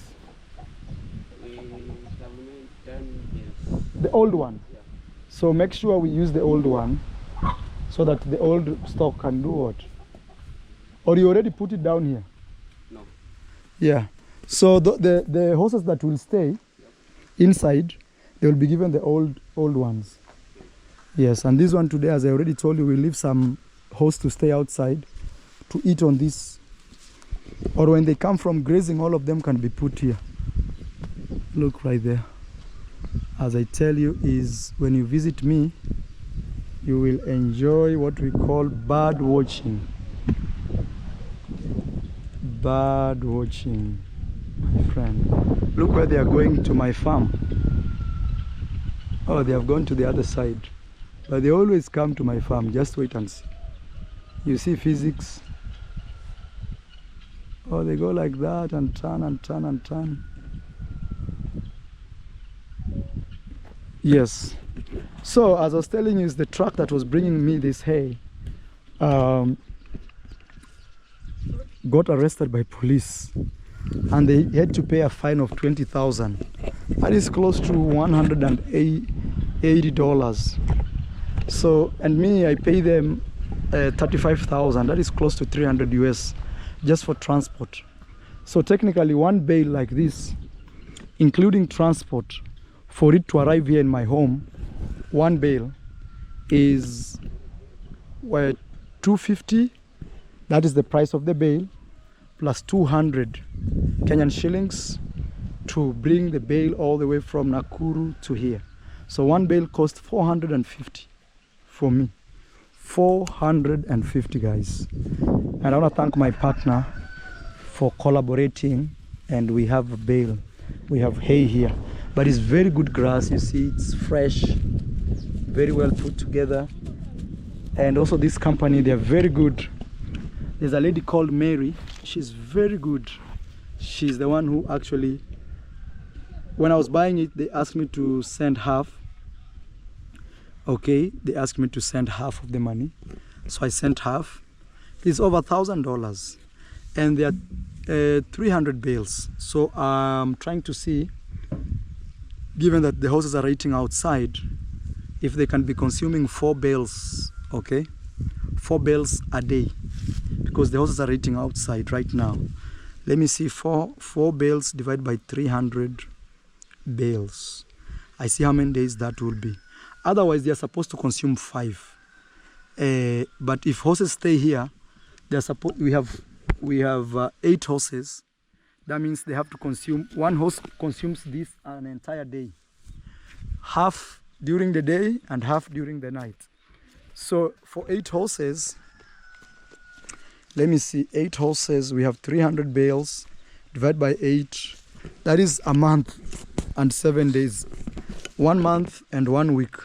The old one. Yeah. So make sure we use the old one so that the old stock can do what? Or you already put it down here? No. Yeah. So the horses that will stay inside, they will be given the old ones. Yes, and this one today, as I already told you, we leave some horse to stay outside to eat on this. Or when they come from grazing, all of them can be put here. Look right there. As I tell you, is when you visit me, you will enjoy what we call bird watching. Bird watching, my friend. Look where they are going to my farm. Oh, they have gone to the other side. But they always come to my farm. Just wait and see. You see physics. Oh, they go like that and turn and turn and turn. Yes. So as I was telling you, is the truck that was bringing me this hay got arrested by police, and they had to pay a fine of 20,000. That is close to $180. So, and me, I pay them 35,000. That is close to 300 US just for transport. So technically, one bale like this, including transport, for it to arrive here in my home, one bale is $250. That is the price of the bale, plus 200 Kenyan shillings to bring the bale all the way from Nakuru to here. So one bale cost 450 for me. 450, guys. And I want to thank my partner for collaborating, and we have a bale. We have hay here, but it's very good grass. You see, it's fresh, very well put together. And also this company, they're very good. There's a lady called Mary. She's very good. She's the one who actually, when I was buying it, they asked me to send half. Okay, they asked me to send half of the money, so I sent half. is over $1,000, and there are 300 bales. So I'm trying to see, given that the horses are eating outside, if they can be consuming 4 bales, okay, 4 bales a day, because the horses are eating outside right now. Let me see, 4 bales divided by 300 bales. I see how many days that will be. Otherwise, they are supposed to consume 5. But if horses stay here, we have 8 horses. That means they have to consume, one horse consumes this an entire day, half during the day and half during the night. So for 8 horses, let me see, 8 horses, we have 300 bales divided by 8. That is a month and 7 days. 1 month and 1 week.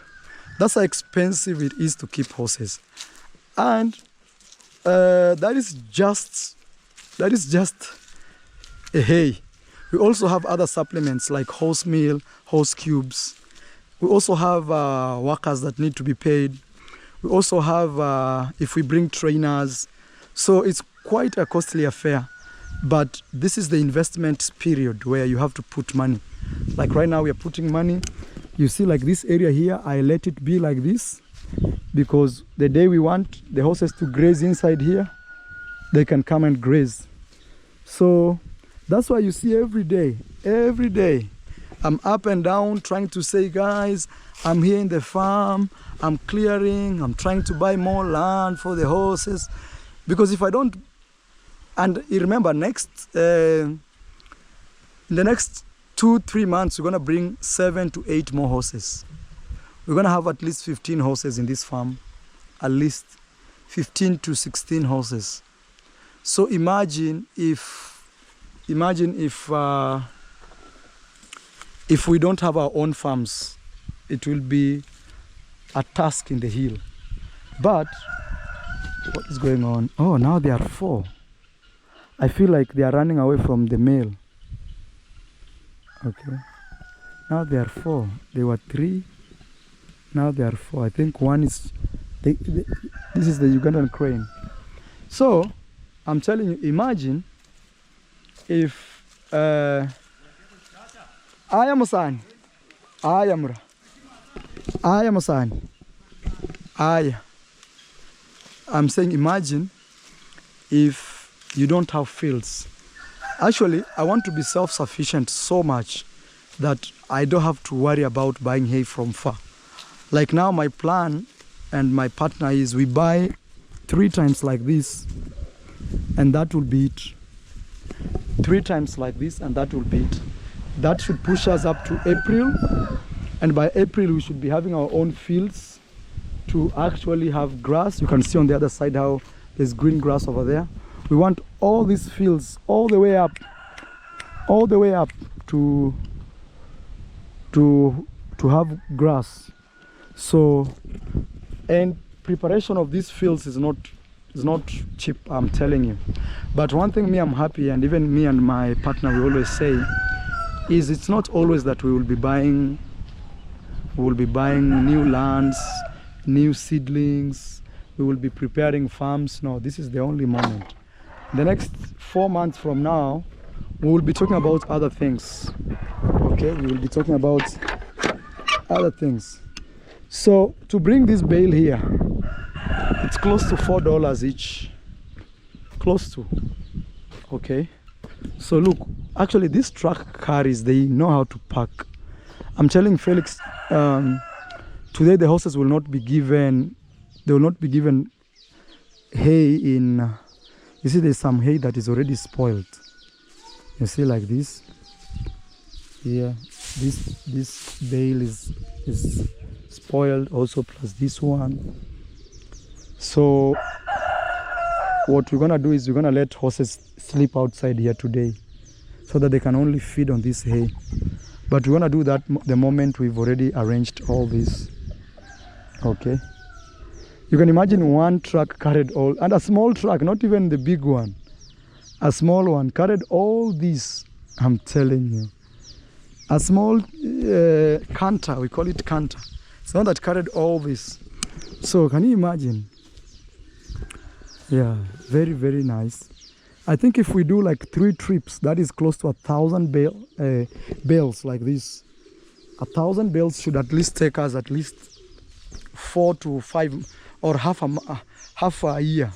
That's how expensive it is to keep horses. And that is just a hay. We also have other supplements like horse meal, horse cubes. We also have workers that need to be paid. We also have, if we bring trainers, so it's quite a costly affair. But this is the investment period where you have to put money. Like right now we are putting money. You see, like this area here, I let it be like this, because the day we want the horses to graze inside here, they can come and graze. So that's why you see every day, I'm up and down trying to say, guys, I'm here in the farm, I'm clearing, I'm trying to buy more land for the horses. Because if I don't, and you remember, in the next 2-3 months, we're going to bring 7 to 8 more horses. We're going to have at least 15 horses in this farm, at least 15 to 16 horses. So imagine if we don't have our own farms, it will be a task in the hill. But what is going on? Oh, now there are 4. I feel like they are running away from the male. Okay, now there are 4. There were 3, now there are 4. I think one is this is the Ugandan crane. So I'm telling you, imagine if I am a son, I'm saying, imagine if you don't have fields. Actually, I want to be self-sufficient so much that I don't have to worry about buying hay from far. Like now, my plan and my partner is we buy 3 times like this, and that will be it. 3 times like this, and that will be it. That should push us up to April, and by April we should be having our own fields to actually have grass. You can see on the other side how there's green grass over there. We want all these fields all the way up to have grass. So, and preparation of these fields is not cheap, I'm telling you. But one thing I'm happy, and even me and my partner we always say, is it's not always that we will be buying new lands, new seedlings, we will be preparing farms. No, this is the only moment. The next 4 months from now, we will be talking about other things. Okay, we will be talking about other things. So to bring this bale here, it's close to $4 each. Close to. Okay. So look, actually this truck carries, they know how to pack. I'm telling Felix, today the horses will not be given, they will not be given hay in, you see there's some hay that is already spoiled. You see like this. Here, this bale is spoiled also, plus this one. So what we're gonna do is we're gonna let horses sleep outside here today so that they can only feed on this hay. But we're gonna do that the moment we've already arranged all this. Okay. You can imagine one truck carried all, and a small truck, not even the big one, a small one carried all this. I'm telling you, a small canter, we call it canter. It's one that carried all this. So can you imagine? Yeah, very, very nice. I think if we do like 3 trips, that is close to 1,000 bales like this. 1,000 bales should at least take us at least 4 to 5 or half a year.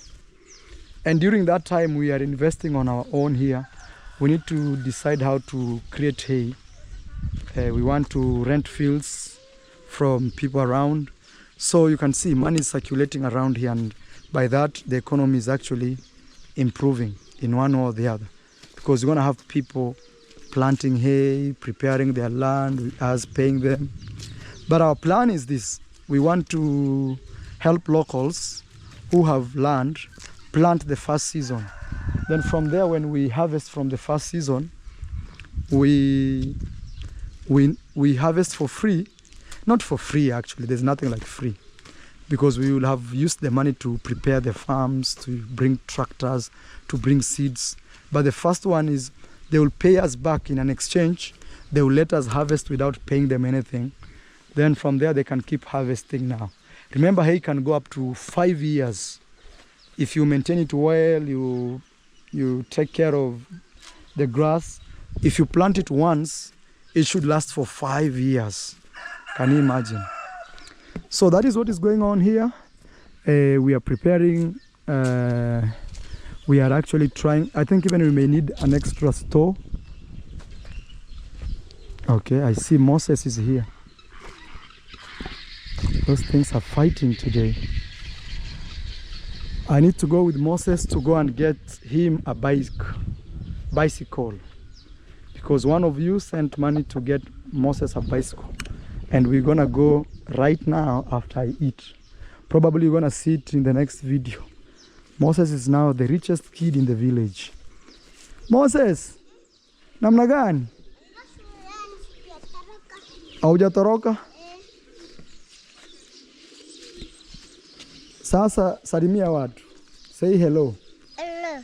And during that time, we are investing on our own here. We need to decide how to create hay. We want to rent fields from people around. So you can see money is circulating around here, and by that, the economy is actually improving in one or the other. Because we're gonna have people planting hay, preparing their land, us paying them. But our plan is this: we want to help locals who have land plant the first season. Then from there, when we harvest from the first season, we harvest for free. Not for free, actually, there's nothing like free, because we will have used the money to prepare the farms, to bring tractors, to bring seeds. But the first one is they will pay us back in an exchange. They will let us harvest without paying them anything. Then from there, they can keep harvesting now. Remember, hay can go up to 5 years. If you maintain it well, you take care of the grass. If you plant it once, it should last for 5 years. Can you imagine? So that is what is going on here. We are preparing. We are actually trying. I think even we may need an extra store. Okay, I see Moses is here. Those things are fighting today. I need to go with Moses to go and get him a bicycle. Because one of you sent money to get Moses a bicycle. And we're gonna go right now after I eat. Probably you're gonna see it in the next video. Moses is now the richest kid in the village. Moses, namna gani? Haujatoroka? Sasa salimia watu. Say hello. Hello.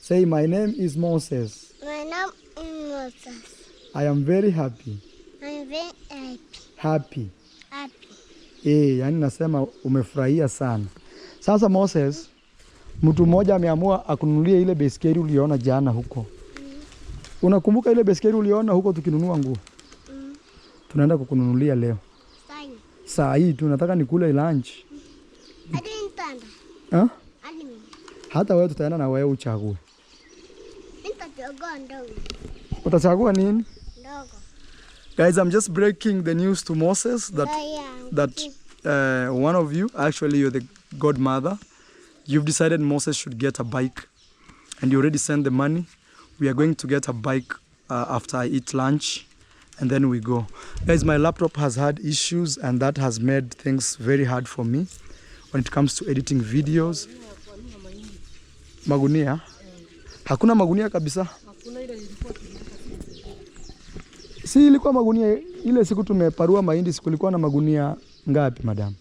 Say my name is Moses. My name is Moses. I am very happy. I'm very happy. Happy. Happy. Yani nasema umefurahia sana. Sasa Moses, mtu mmoja ameamua akununulie ile baiskeli uliona jana huko. Unakumbuka ile baiskeli uliona huko tukinunua nguo? Tunaenda kukununulia leo. Saa hii tunataka nikule lunch. Hadi nitanda. Hadi mimi. Hata wewe tutaenda na wewe uchague. Nitachagua ndogo. Utachagua nini? Ndogo. Guys, I'm just breaking the news to Moses that one of you, actually you're the godmother, you've decided Moses should get a bike, and you already sent the money. We are going to get a bike after I eat lunch, and then we go. Guys, my laptop has had issues, and that has made things very hard for me when it comes to editing videos. Magunia? Hakuna magunia kabisa. Si ilikuwa magunia ile siku tumeparua mahindi, siku ilikuwa na magunia ngapi madam?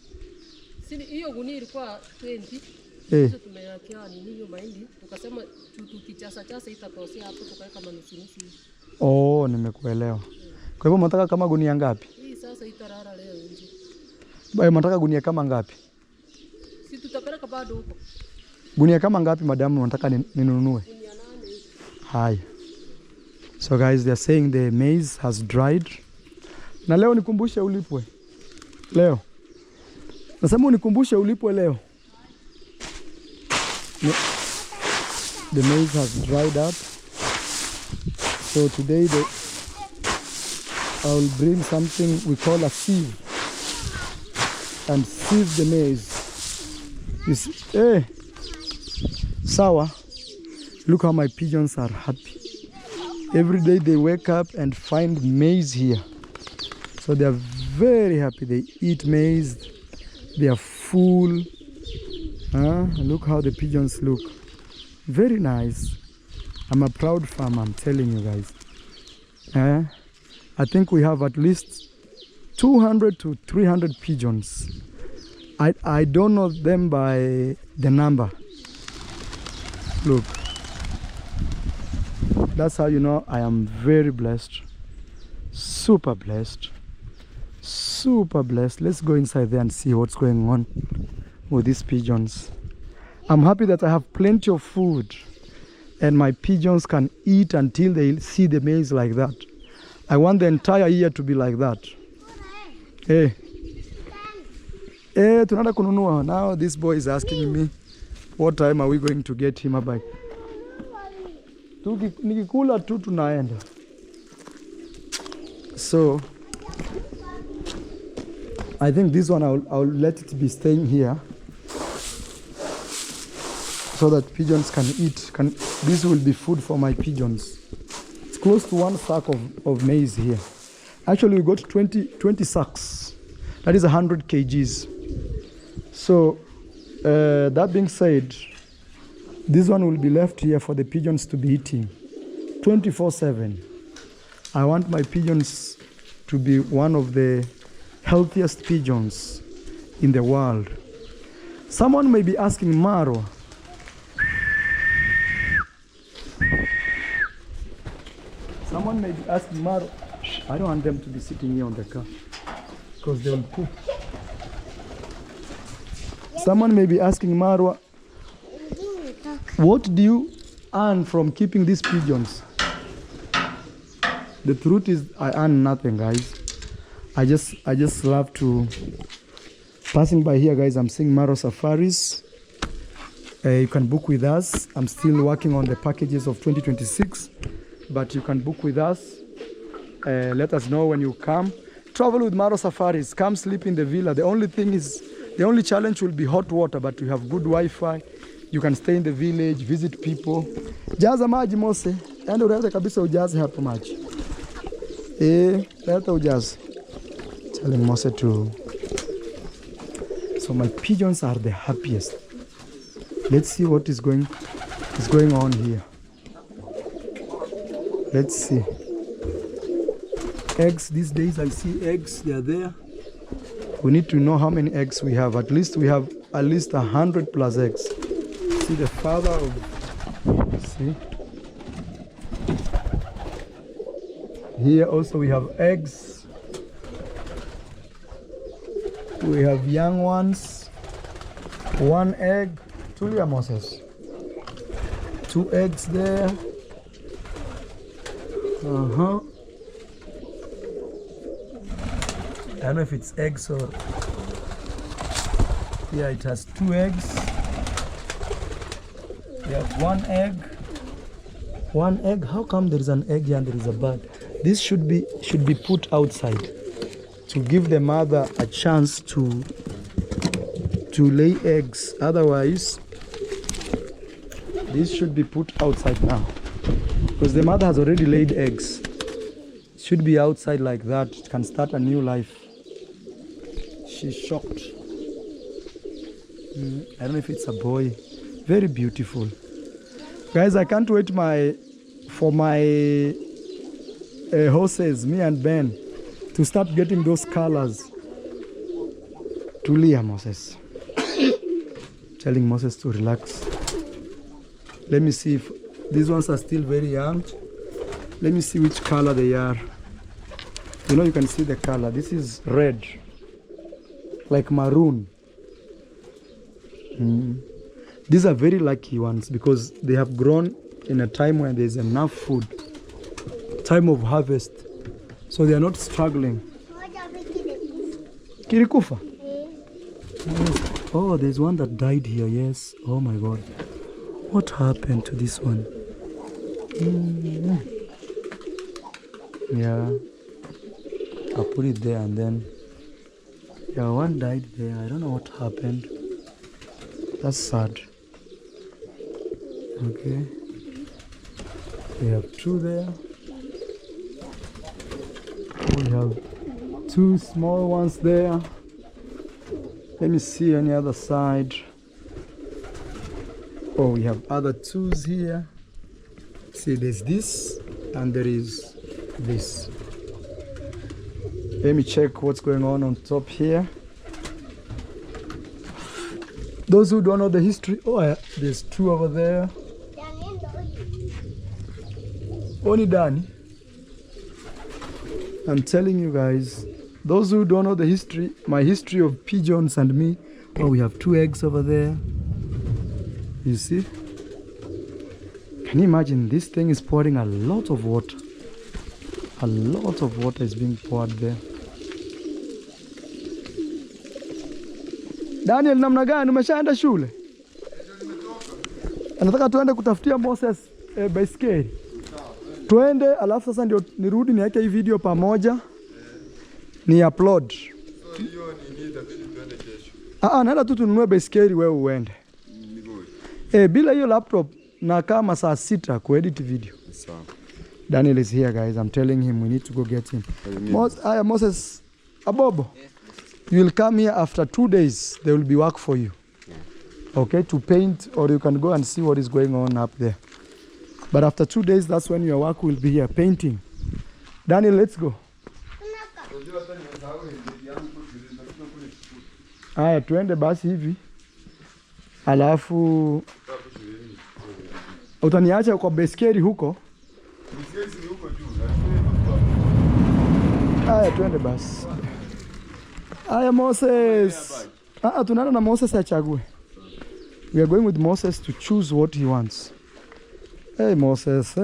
Si hiyo gunia ilikuwa 20. Sasa tumeyakia nini hiyo mahindi? Tukasema tukichasa itatosea hapo, tukaweka manusu. Oh, nimekuelewa. Kwa hivyo mnataka kama gunia ngapi? Hii sasa itarara leo nje. Baya, mnataka gunia kama ngapi? Si tutapeleka bado huko. Gunia kama ngapi madam unataka ninunue? Gunia 8. Hai. So guys, they are saying the maize has dried. Na leo nikumbushe ulipwe. Leo. Nasema unikumbushe ulipwe leo. The maize has dried up. So today I will bring something we call a sieve. And sieve the maize. You see, Sawa. Look how my pigeons are happy. Every day they wake up and find maize here. So they are very happy. They eat maize. They are full. Look how the pigeons look. Very nice. I'm a proud farmer, I'm telling you guys. I think we have at least 200 to 300 pigeons. I don't know them by the number. Look. That's how you know I am very blessed. Super blessed. Super blessed. Let's go inside there and see what's going on with these pigeons. I'm happy that I have plenty of food and my pigeons can eat until they see the maize like that. I want the entire year to be like that. Hey. Hey, tunataka kununua. Now this boy is asking me what time are we going to get him a bike. Nikikula tu tunaenda. So I think this one I'll let it be staying here so that pigeons can eat. This will be food for my pigeons. It's close to 1 sack of maize here. Actually, we got 20 sacks. That is 100 kgs. So that being said, this one will be left here for the pigeons to be eating 24/7. I want my pigeons to be one of the healthiest pigeons in the world. Someone may be asking, Maro, I don't want them to be sitting here on the car because they will poop. Someone may be asking, Marwa, what do you earn from keeping these pigeons? The truth is I earn nothing, guys. I just love to passing by here, guys. I'm seeing Maro Safaris. You can book with us. I'm still working on the packages of 2026, but you can book with us. Let us know when you come. Travel with Maro Safaris. Come sleep in the villa. The only challenge will be hot water, but we have good Wi-Fi. You can stay in the village, visit people. Jaza maji Mose. Enda urete kabisa ujaze hapo maji. Leta ujaze. Telling Mose to. So my pigeons are the happiest. Let's see what is going on here. Let's see. Eggs these days, I see eggs, they are there. We need to know how many eggs we have. At least we have 100 plus eggs. See the father of, see. Here also we have eggs. We have young ones. 1 egg. Tulia Moses. 2 eggs there. I don't know if it's eggs or... Yeah, it has 2 eggs. We have 1 egg. 1 egg. How come there is an egg here and there is a bird? This should be put outside to give the mother a chance to lay eggs. Otherwise, this should be put outside now because the mother has already laid eggs. It should be outside like that. It can start a new life. She's shocked. I don't know if it's a boy. Very beautiful. Guys, I can't wait for my horses, me and Ben, to start getting those colors. Tulia, Moses. Telling Moses to relax. Let me see if these ones are still very young. Let me see which color they are. You know, you can see the color. This is red, like maroon. These are very lucky ones because they have grown in a time when there's enough food, time of harvest, so they are not struggling. Kirikufa? Oh, there's one that died here, yes. Oh my God. What happened to this one? Yeah. I'll put it there and then... Yeah, one died there. I don't know what happened. That's sad. Okay. We have 2 there. We have 2 small ones there. Let me see on the other side. Oh, we have other 2s here. See, there's this and there is this. Let me check what's going on top here. Those who don't know the history, oh yeah, there's 2 over there. Only Danny. I'm telling you guys, those who don't know the history, my history of pigeons and me. Oh, we have 2 eggs over there. You see? Can you imagine? This thing is pouring a lot of water. A lot of water is being poured there. Daniel, namna gani? Umeshaenda shule? Anataka tuende kutafutia Moses baiskeli. Tuende, alafu sasa ndio nirudi niweke hii video pamoja. Ni upload. So hiyo ni itabidi tuende kesho. Naenda tu tununue baiskeli wewe uende. Bila hiyo laptop na kama saa 6 kuedit video. Sawa. Daniel is here, guys. I'm telling him we need to go get him. Moses Abobo. Yes. You will come here after 2 days. There will be work for you. Yeah. Okay, to paint, or you can go and see what is going on up there. But after 2 days, that's when your work will be here, painting. Daniel, let's go. Aya, tuende basi hivi. Alafu utaniacha kwa baiskeli huko. Baiskeli huko juu. Aya, tuende basi. Aya, Moses. Tunaenda na Moses achague. We are going with Moses to choose what he wants. Hey, Moses,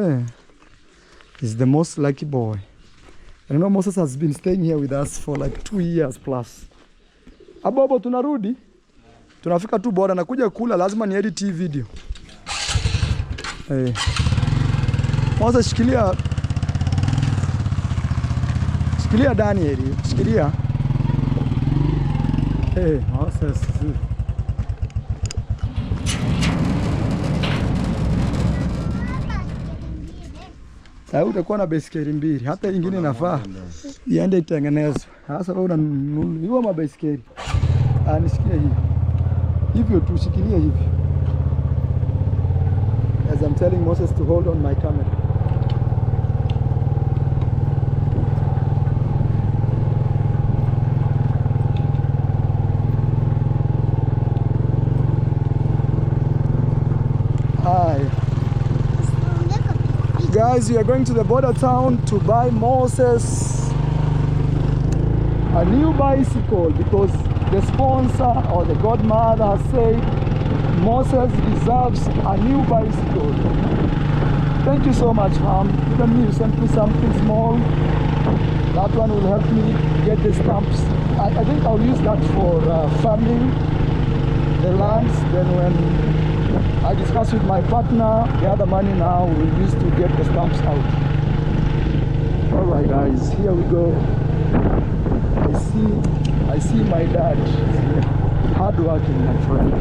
he's the most lucky boy. And you know, Moses has been staying here with us for like 2 years plus. Abobo, tunarudi? Tunafika tu bora na kuja kula, lazima ni edit hii video. Hey. Moses, shikilia Daniel, shikilia. Hey, Moses. Utakuwa na baiskeli mbili, hata ingine inafaa iende itengenezwe. Sasa wewe unanunua mabaiskeli. Nishikie hivi. Hivyo tu, shikilia hivi. As I'm telling Moses to hold on my camera. Guys, we are going to the border town to buy Moses a new bicycle because the sponsor or the godmother has said Moses deserves a new bicycle. Thank you so much, Mom. Even me, you sent me something small. That one will help me get the stumps. I think I'll use that for farming the lands. Then when I discussed with my partner, the other money now we use to get the stumps out. Alright guys, here we go. I see my dad. Hard working, my friend.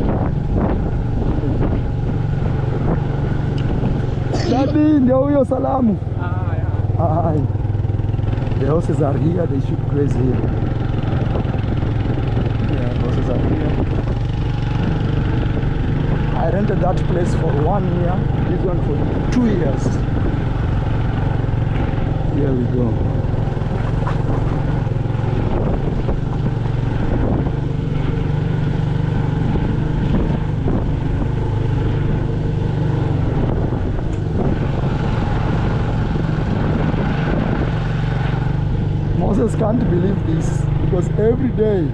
Daddy, ndio huyo salamu. Hi. The horses are here, they should graze here. Yeah, the horses are here. I rented that place for 1 year, this one for 2 years. Here we go. Moses can't believe this because every day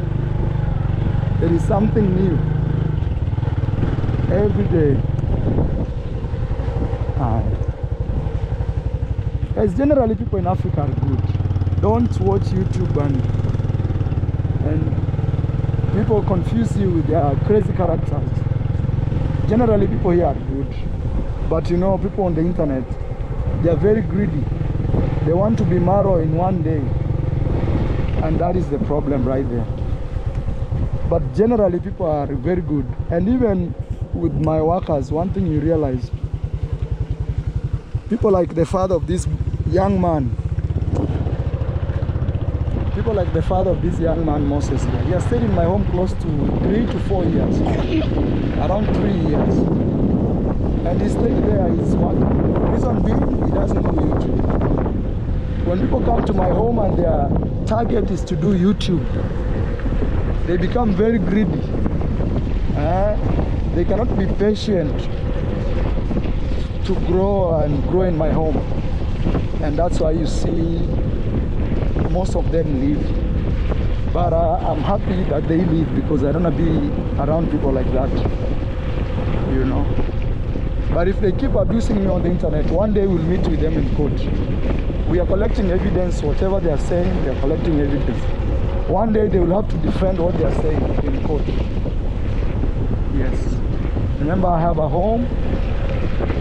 there is something new. Every day. As generally people in Africa are good. Don't watch YouTube and people confuse you with their crazy characters. Generally people here are good. But you know, people on the internet, they are very greedy. They want to be marrow in one day. And that is the problem right there. But generally people are very good. And even with my workers, one thing you realize, people like the father of this young man, Moses here. He has stayed in my home close to 3 to 4 years, around 3 years. And he stayed there, he's working. Reason being, he doesn't do YouTube. When people come to my home and their target is to do YouTube, they become very greedy. They cannot be patient to grow in my home. And that's why you see most of them leave. But I'm happy that they leave because I don't want to be around people like that. you know. But if they keep abusing me on the internet, one day we'll meet with them in court. We are collecting evidence. Whatever they are saying, they are collecting evidence. One day they will have to defend what they are saying in court. Yes. Remember, I have a home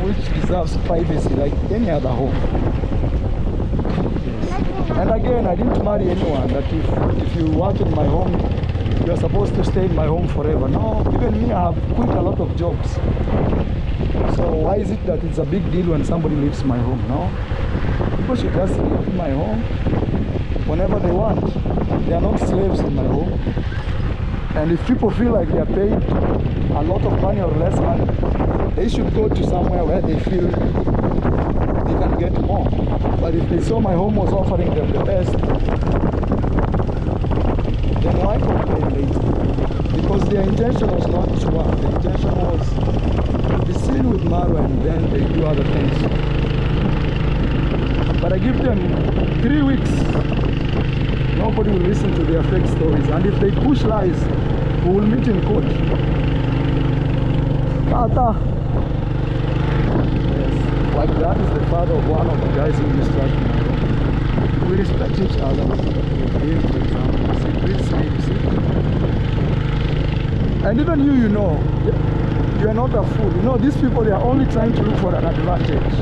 which deserves privacy like any other home. Yes. And again, I didn't marry anyone that if you work in my home, you're supposed to stay in my home forever. No, even me, I have quit a lot of jobs. So why is it that it's a big deal when somebody leaves my home? No, people should just live in my home whenever they want. They are not slaves in my home. And if people feel like they are paid a lot of money or less money, they should go to somewhere where they feel they can get more. But if they saw my home was offering them the best, then why complain later? Because their intention was not to work. The intention was to be seen with Maro and then they do other things. But I give them 3 weeks. Nobody will listen to their fake stories. And if they push lies, we will meet in court. Tata. Yes. Like that is the father of one of the guys who distracted me. We respect each other. With him, for example. See, greets me, you see. And even you know, you are not a fool. You know, these people, they are only trying to look for an advantage.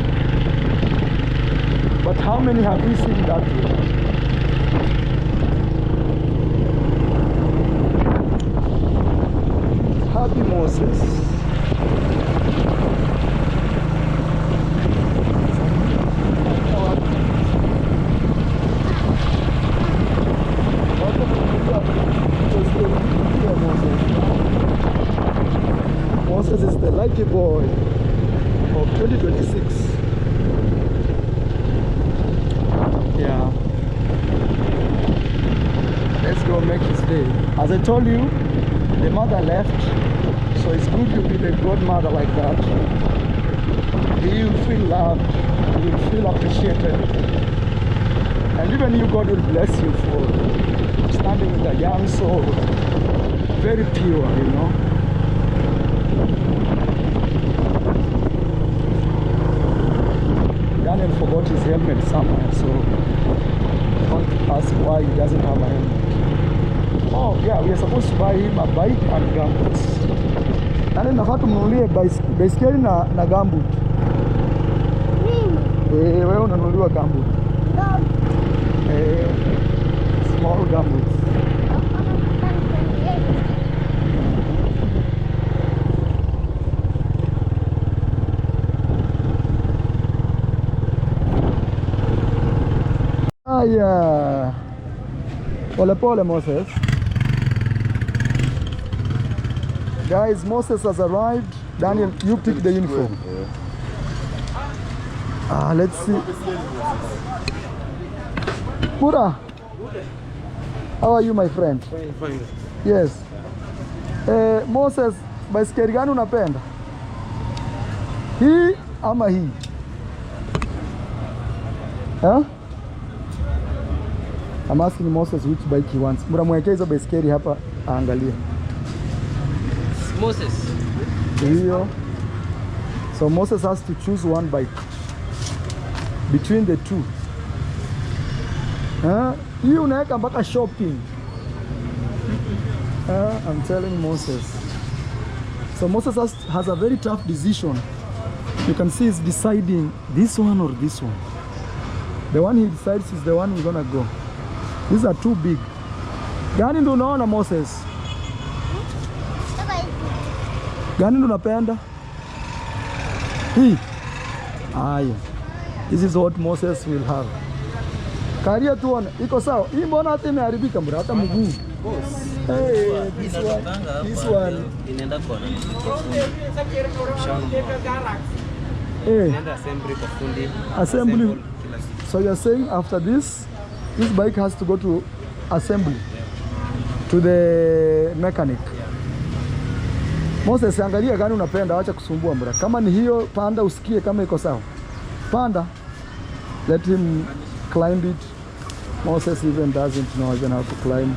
But how many have we seen that way? Happy Moses. Moses is the lucky boy of 2026. Yeah. Let's go make his day. As I told you, the mother left, so it's good to be the godmother like that. He will feel loved, he will feel appreciated. And even you, God will bless you for standing with a young soul, very pure, you know. Daniel forgot his helmet somewhere, so don't ask why he doesn't have a helmet. Oh yeah, we are supposed to buy him a bike and gumboots. Nani nafaa tumnunulie baiskeli na gumboot. Mimi? Wewe unanunuliwa gumboot. Small gumboots. Yeah. Pole pole, Moses. Guys, Moses has arrived. Daniel, you pick the uniform. Let's see. Pura, how are you, my friend? Fine. Yes. Moses, baiskeli gani unapenda? Hii ama hii? Huh? I'm asking Moses which bike he wants. Mramwekea hizo baiskeli hapa aangalie. Moses. Hiyo. So Moses has to choose one bike between the two. Hii unaweka mpaka shopping. I'm telling Moses. So Moses has a very tough decision. You can see he's deciding this one or this one. The one he decides is the one we're gonna go. These are too big. Gani ndo unaona, Moses? Gani ndo unapenda? Hii. Haya. This is what Moses will have. Karia tuone. Iko sawa. Hii mbona hata imeharibika mbona hata mguu. Hey, this one. Inaenda kona. Inaenda assembly kwa fundi. Assembly. So you're saying after this bike has to go to assembly, to the mechanic. Moses, angalia gani unapenda, acha kusumbua mbona. Kama ni hiyo, panda usikie kama iko sawa. Panda. Let him climb it. Moses even doesn't know even how to climb.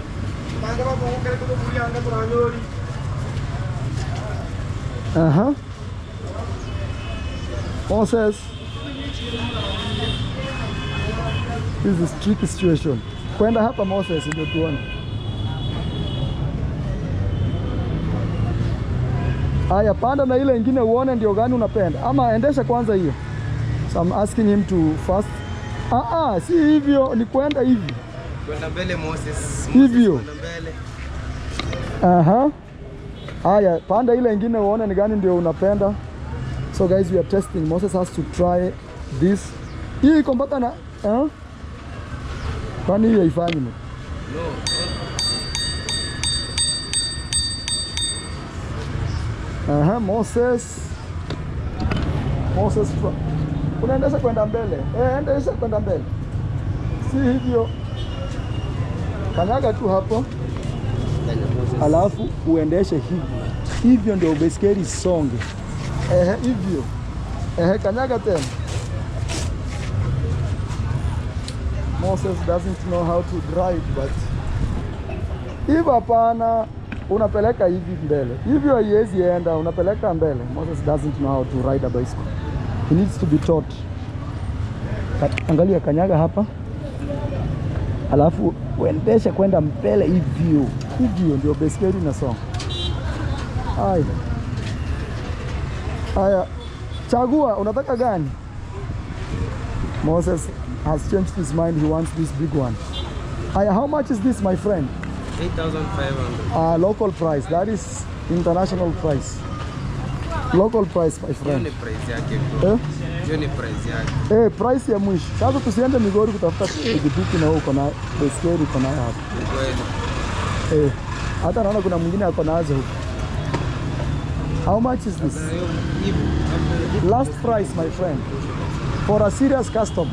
Moses. This is tricky situation. Kwenda hapa Moses ndio tuone. Haya, panda na ile ingine uone ndio gani unapenda. Ama endesha kwanza hiyo. So I'm asking him to first. Si hivyo, ni kwenda hivi. Kwenda mbele Moses. Hivyo. Kwenda mbele. Haya, panda ile ingine uone ni gani ndio unapenda. So guys, we are testing. Moses has to try this. Hii iko mpaka na kwani hii haifanyi mimi? No. Moses. Unaendesha kwenda mbele. Endesha kwenda mbele. Si hivyo. Kanyaga tu hapo. Alafu uendeshe hivyo. Hivyo ndio baiskeli songe. Hivyo. Kanyaga tena. Moses doesn't know how to drive, but hivyo hapana, unapeleka hivi mbele. Hivyo haiwezi enda, unapeleka mbele. Moses doesn't know how to ride a bicycle. He needs to be taught. Angalia, kanyaga hapa. Alafu uendeshe kwenda mbele hivyo. Hivyo ndio baiskeli inasonga. Haya. Chagua, unataka gani? Moses has changed his mind. He wants this big one. How much is this, my friend? 8,500. Local price. That is international price. Local price, my friend. Jioni price yake. Jioni price yake. Price ya mwisho. Sasa tusiende Migori kutafuta pikipiki na uko na baiskeli uko nayo hapa. Kweli. Hata naona kuna mwingine ako nazo huko. How much is this? Last price, my friend. For a serious customer.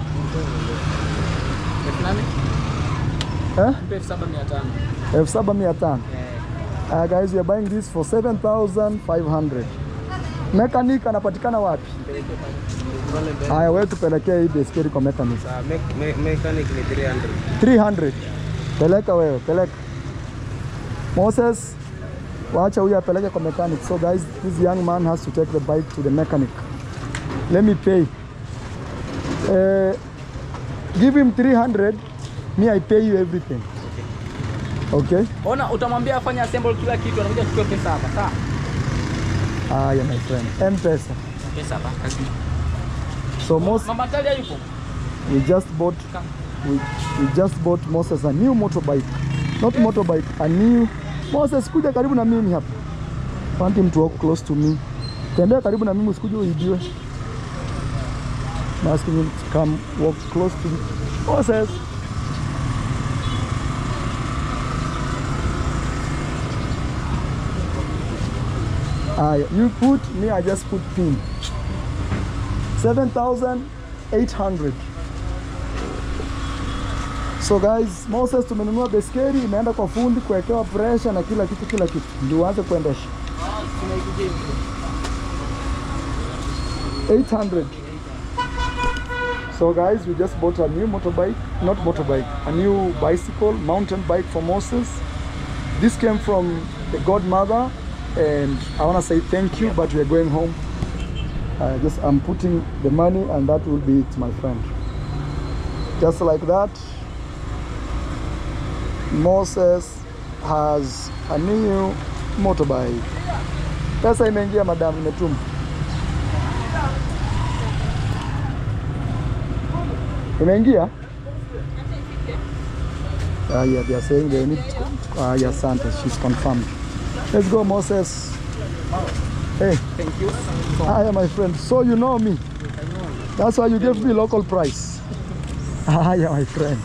7,500. Guys, we are buying this for 7,500. Mechanic anapatikana wapi? Haya, wewe tupelekee hii baiskeli kwa mechanic. Mechanic ni 300. 300. Peleka wewe, peleka. Moses, waacha huyu apeleke kwa mechanic. So guys, this young man has to take the bike to the mechanic. Let me pay. Give him 300. Me, I pay you everything. Okay? Ona, utamwambia afanye assemble kila kitu, anakuja kuchukua pesa hapa, sawa? Yeah, my friend. M-Pesa. Pesa hapa, kazi. So Mama Talia yupo? We just bought Moses a new motorbike. Not motorbike, a new. Moses, kuja karibu na mimi hapa. I want him to walk close to me. Tembea karibu na mimi, usikuje uibiwe. I'm asking him to come walk close to me. Moses. You put, me I just put pin. 7,800. So guys, Moses tumenunua baiskeli, imeenda kwa fundi kuwekewa pressure na kila kitu. Ndio uanze kuendesha. 800. So guys, we just bought a new a new bicycle, mountain bike for Moses. This came from the godmother, and I want to say thank you, but we are going home. I'm putting the money, and that will be it, my friend. Just like that, Moses has a new motorbike. Pesa imeingia, madam, imetuma. Imeingia? Yeah, they are saying they need yes, Santa, she's confirmed. Let's go, Moses. Hey. Thank you. Hi, my friend. So you know me. That's why you gave me local price. Hi, my friend.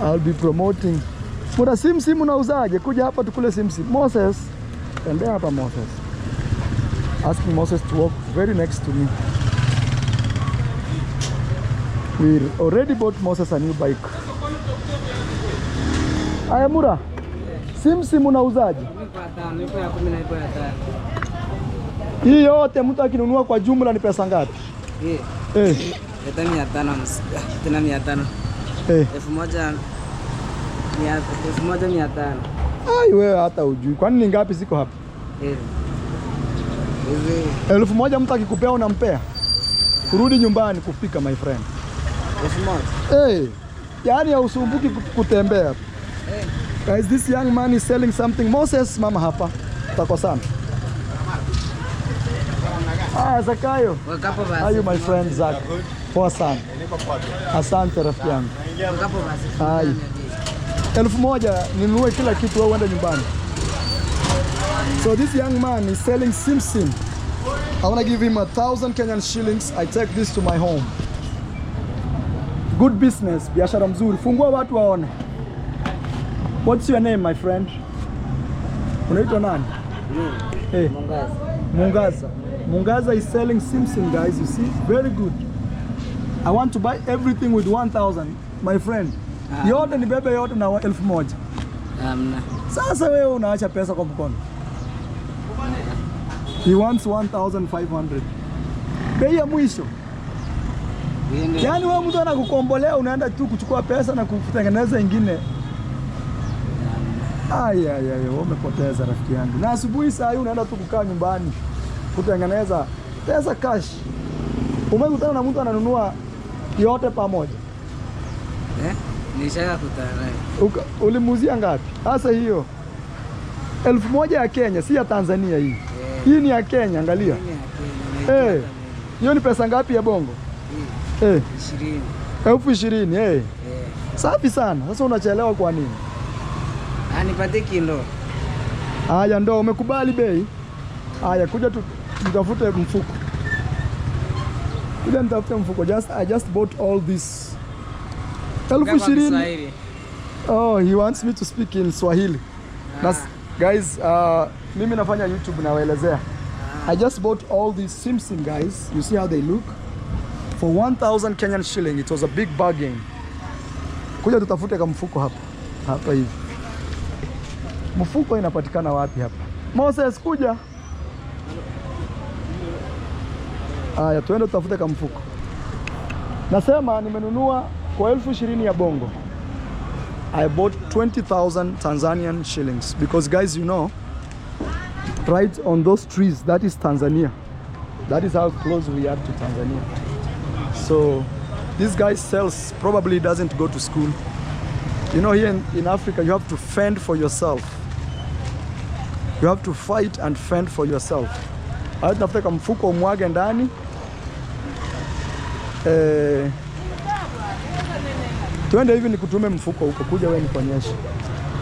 I'll be promoting. Muda simsim unauzaje? Kuja hapa tukule simsim. Moses. Tembea hapa, Moses. Asking Moses to walk very next to me. We already bought Moses a new bike. Aya, Mura. Simsim unauzaje? Hii yote mtu akinunua kwa jumla ni pesa ngapi? Hii. 500 tena 500. 1,500. Ai, wewe hata hujui. Kwani ni ngapi ziko hapa? Hizi. 1,000 mtu akikupea unampea? kurudi nyumbani kufika my friend. Hey, yani hausumbuki kutembea. Guys, this young man is selling something. Moses, mama hapa. Utakosana. Zakayo. How are you my friend Zak? Poa sana. Asante rafiki yangu. Hai. 1000 ninunue kila kitu au uende nyumbani. So this young man is selling Simpson. I want to give him 1,000 Kenyan shillings. I take this to my home. Good business, biashara mzuri. Fungua watu waone. What's your name, my friend? Unaitwa nani? Hey. Mungaza. Mungaza is selling Simpson, guys. You see, very good. I want to buy everything with 1,000, my friend. Yote ni bebe yote na 1,000. Sasa wewe unaacha pesa kwa mkono. He wants 1,500. Bei ya mwisho. Yaani wewe mtu anakukombolea unaenda tu kuchukua pesa na kutengeneza ingine. Wewe umepoteza rafiki yangu. Na asubuhi saa hii unaenda tu kukaa nyumbani kutengeneza pesa cash. Umekutana na mtu ananunua yote pamoja. Nishaka kutana. Ulimuzia ngapi? Sasa hiyo 1,000 ya Kenya, si ya Tanzania hii. Hii ni ya Kenya, angalia. Hiyo ni pesa ngapi ya bongo? 20. 20,000, Safi sana. Sasa unachelewa kwa nini? Nipate kilo. Haya ndo umekubali bei? Haya kuja tutafute mfuko. Kuja nitafute mfuko. I just bought all this. 20,000. Oh, he wants me to speak in Swahili. Guys, mimi nafanya YouTube nawaelezea. I just bought all these Simpson, guys. You see how they look? For 1,000 Kenyan shilling. It was a big bargain. Kuja tutafute kama mfuko hapa. Hapa hivi. Mfuko inapatikana wapi hapa? Moses kuja. Haya tuende tutafute kama mfuko. Nasema nimenunua kwa 20,000 ya bongo. I bought 20,000 Tanzanian shillings because guys, you know, right on those trees, that is Tanzania. That is how close we are to Tanzania. So this guy sells, probably doesn't go to school. You know, here in Africa, you have to fend for yourself. You have to fight and fend for yourself. Hata tafuta mfuko umwage ndani. Tuende hivi nikutume mfuko huko, kuja wewe nikuonyeshe.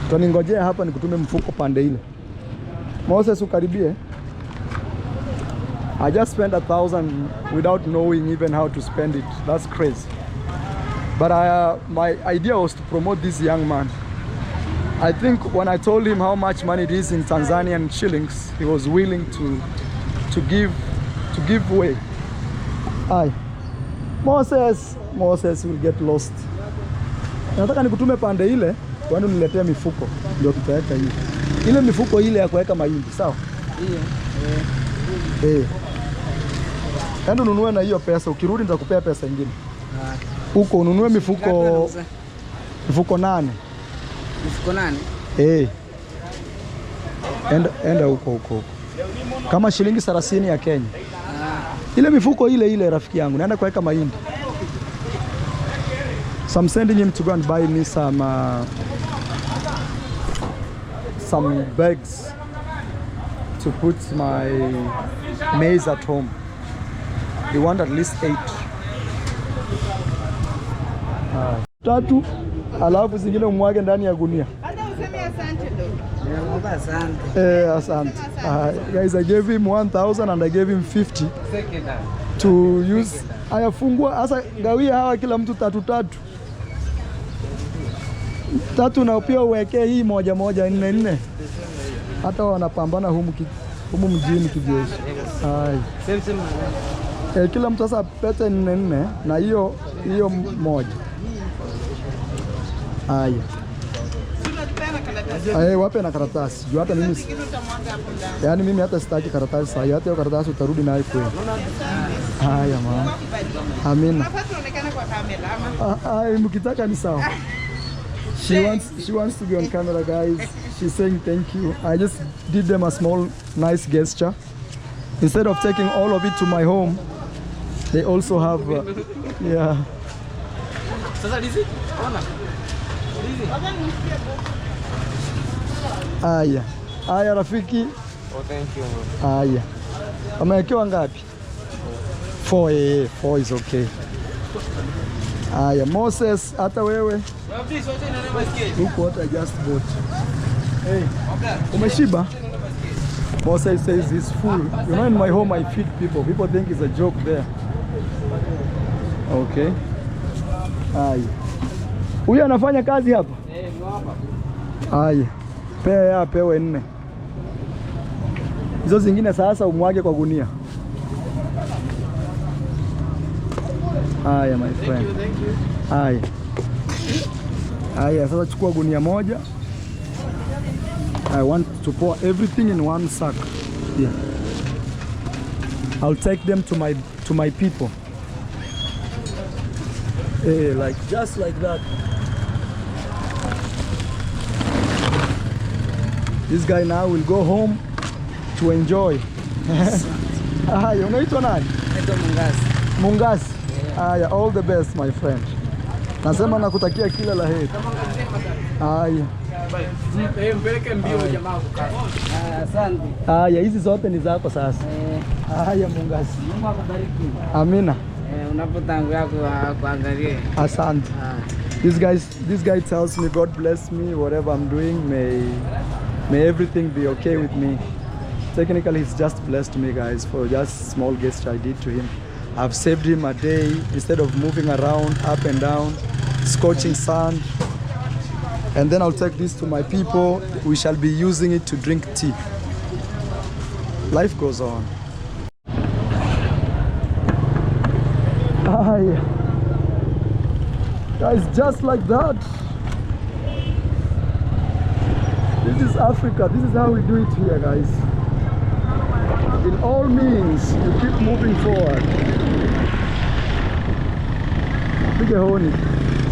Tutaningojea hapa nikutume mfuko pande ile. Moses ukaribie. I just spent 1,000 without knowing even how to spend it. That's crazy. But my idea was to promote this young man. I think when I told him how much money it is in Tanzanian shillings, he was willing to give way. Moses will get lost. Nataka nikutume pande ile, kwani uniletee mifuko ndio tutaweka hivi. Ile mifuko ile ya kuweka mahindi, sawa? Endo ununue na hiyo pesa, ukirudi nitakupea pesa nyingine. Huko ununue mifuko 8. Mifuko 8? Enda huko. Kama shilingi 30 ya Kenya. Ile mifuko ile rafiki yangu, naenda kuweka mahindi. So I'm sending him to go and buy me some bags to put my maize at home. They want at least 8. 3, alafu zingine umwage ndani ya gunia. Asante. Guys, I gave him 1,000 and I gave him 50 to use. Ayafungua asa gawia hawa kila mtu 3. 3 na pia uwekee hii moja 4. Hata wanapambana humu mjini kijeshi. Kila mtu sasa pete 4 na hiyo moja. Wape na karatasi. Juu hata mimi yaani mimi hata sitaki karatasi sasa. Hata hiyo karatasi utarudi nayo kwenu. Haya mama. Amina. Mkitaka ni sawa. She wants to be on camera, guys. She's saying thank you. I just did them a small nice gesture. Instead of taking all of it to my home, They also have yeah. Sasa dizi? Ona. Dizi. Aya. Aya rafiki. Oh, thank you. Aya. Wamewekewa ngapi? 4. 4 is okay. Aya, Moses, hata wewe. Look what I just bought. Hey, umeshiba? Moses says he's full. You know, in my home I feed people. People think it's a joke there. Okay. Aya. Huyu anafanya kazi hapa? Aya. Pea pewe 4. Hizo zingine sasa umwage kwa gunia. Aya, my friend. Thank you. Aya. Aya, sasa chukua gunia moja. I want to pour everything in one sack. Yeah. I'll take them to my people. Like just like that. This guy now will go home to enjoy. Aya, unaitwa nani? Naitwa Mungasi. Mungasi. Aya, all the best my friend. Nasema nakutakia kila la heri. Aya. Mpeleke mbio jamaa kukaza. Asante. Aya, hizi zote ni zako sasa. Aya, Mungasi. Mungu akubariki. Amina. Unapotangulia kuangalia. Asante. This guy tells me God bless me whatever I'm doing, may everything be okay with me. Technically he's just blessed me guys for just small gesture I did to him. I've saved him a day instead of moving around up and down, scorching sun. And then I'll take this to my people. We shall be using it to drink tea. Life goes on. Guys, just like that. This is Africa. This is how we do it here, guys. In all means, you keep moving forward. Pige honi.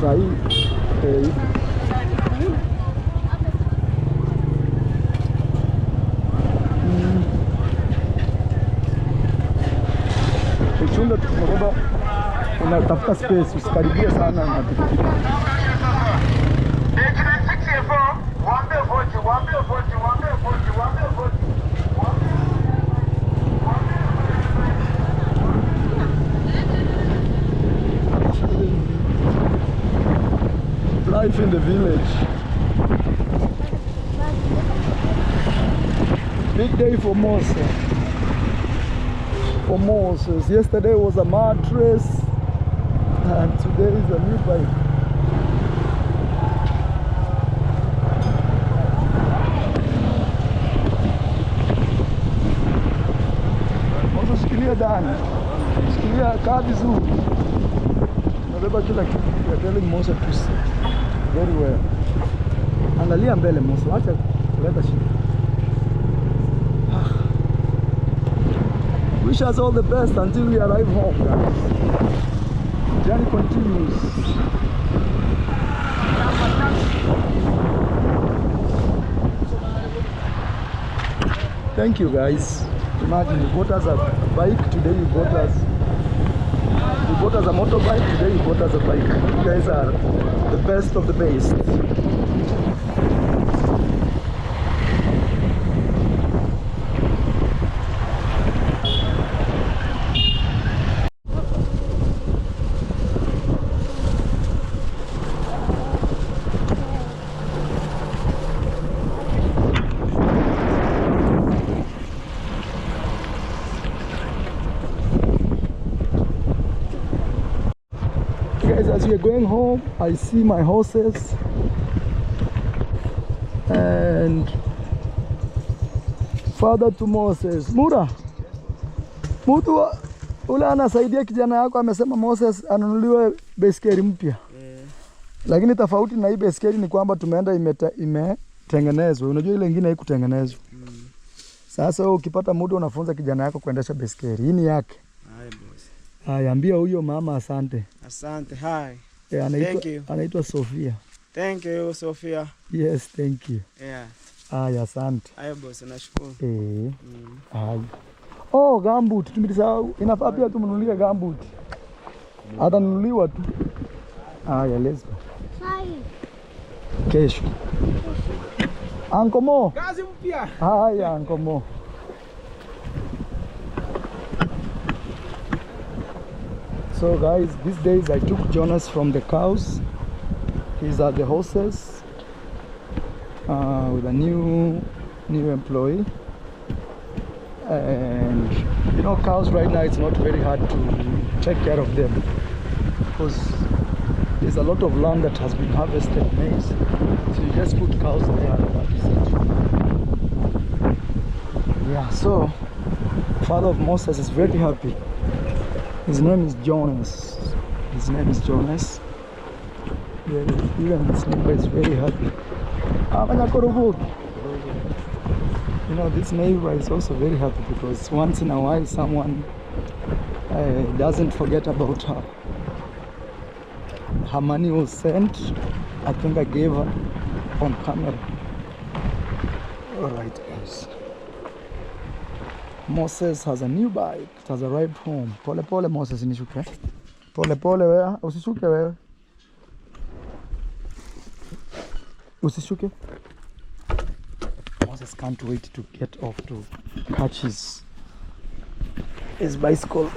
Sahi. Uchunga tunakoba unatafuta space, usikaribie sana na pikipiki. Life in the village. Big day for Moses. For Moses. Yesterday was a mattress and today is a new bike. Moses, shikilia ndani. Shikilia kaa vizuri. Nabeba kila kitu. We are telling Moses to sit very well. Angalia mbele Moses, acha kuleta shida. Wish us all the best until we arrive home, guys. Journey continues. Thank you, guys. Imagine you bought us a bike, today you bought us a motorbike, today you bought us a bike. You guys are the best of the best. As we are going home, I see my horses and father to Moses. Mura, mtu ule anasaidia kijana yako amesema Moses anunuliwe baiskeli mpya. Lakini tofauti na hii baiskeli ni kwamba tumeenda imetengenezwa. Unajua ile nyingine haikutengenezwa. Sasa wewe ukipata muda unafunza kijana yako kuendesha baiskeli. Hii ni yake. Haya, ambia huyo mama asante. Asante, hi. Thank you. Anaitwa Sofia. Thank you, Sofia. Yes, thank you. Yeah. Haya, asante. Haya boss, nashukuru. Haya. Oh, gumboot. Tumesahau. Inafaa pia tumnunulie gumboot. Atanunuliwa tu. Haya, let's go. Sai. Kesho. Uncle Mo. Kazi mpya. Haya, Uncle Mo. So guys, these days I took Jonas from the cows. He's at the horses with a new employee. And you know, cows right now, it's not very hard to take care of them because there's a lot of land that has been harvested maize. So you just put cows there and that's it. Yeah, so father of Moses is very happy. His name is Jonas. His name is Jonas. Yeah, even his neighbor is very happy. You know, this neighbor is also very happy because once in a while someone doesn't forget about her. Her money was sent. I think I gave her on camera. Alright guys. Moses has a new bike. It has arrived home. Pole pole Moses, nishuke. Pole pole wewe, usishuke wewe. Usishuke. Moses can't wait to get off to catch his bicycle.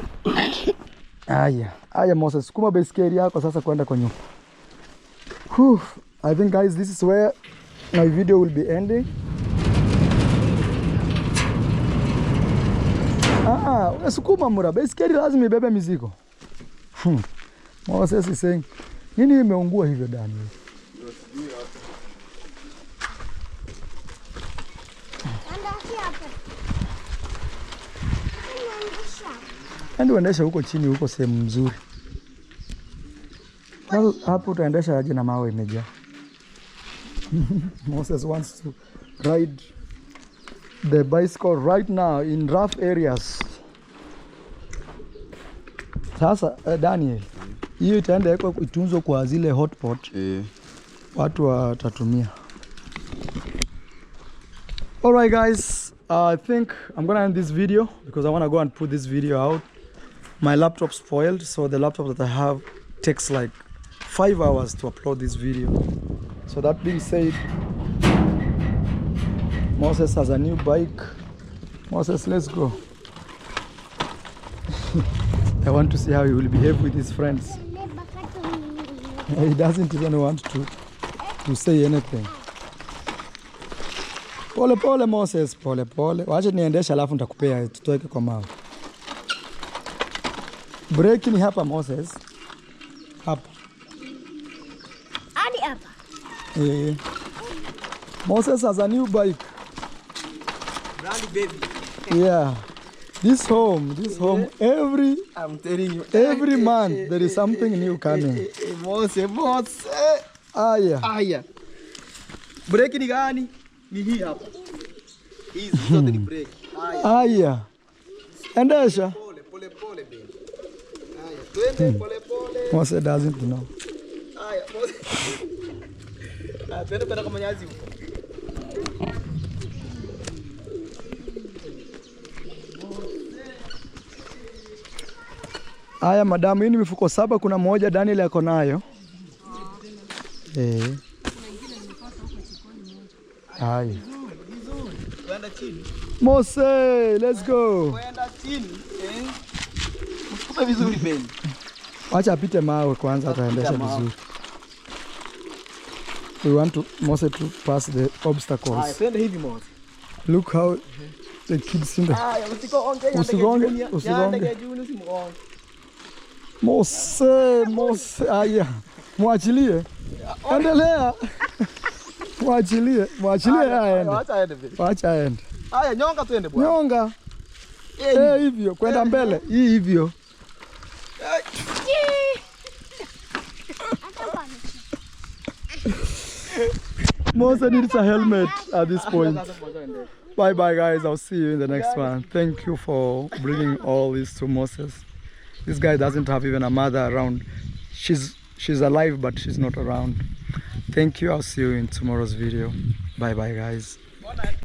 Aya Moses, sukuma baiskeli yako sasa kwenda kwa nyumba. I think guys, this is where my video will be ending. Sukuma mura, baiskeli lazima ibebe mizigo. Moses is saying, nini imeungua hivyo ndani? Ndio uendesha huko chini, huko sehemu nzuri. Hapo utaendesha aje na mawe imejaa. Moses wants to ride the bicycle right now in rough areas. Sasa Daniel, hiyo itaenda kwa itunzo kwa zile hotpot. Watu watatumia. Alright guys, I think I'm gonna end this video because I want to go and put this video out. My laptop spoiled, so the laptop that I have takes like 5 hours to upload this video. So that being said, Moses has a new bike. Moses, let's go. I want to see how he will behave with his friends. He doesn't even want to say anything. Pole pole Moses, pole pole. Wacha niendesha alafu nitakupea tutoeke kwa mawe. Breki ni hapa Moses. Hapa. Hadi hapa. Moses has a new bike. Brand baby. Yeah. This home, I'm telling you, every month there is something new coming. Moses. Aya. Breki ni gani? Ni hii hapa. Hizi zote ni breki. Aya. Endesha. Pole baby. Twende pole pole. Moses doesn't know. Moses. Twende kwa manyazi huko. Aya madamu, hii ni mifuko 7, kuna moja Daniel yako nayo. Aya. Kwenda chini. Mose, let's go. Kwenda chini. Usikupe vizuri Ben. Acha apite mawe kwanza, ataendesha vizuri. We want Mose to pass the obstacles. Twende hivi Mose. Look how the kids in the... Usigonge. Mose, aya. Mwachilie. Endelea. Mwachilie aende. Wacha aende. Aya, nyonga twende bwana. Nyonga. Hivyo, kwenda mbele. Hii hivyo. Mose needs a helmet at this point. Bye bye guys, I'll see you in the next one. Thank you for bringing all this to Moses. This guy doesn't have even a mother around. She's alive but she's not around. Thank you, I'll see you in tomorrow's video. Bye bye guys.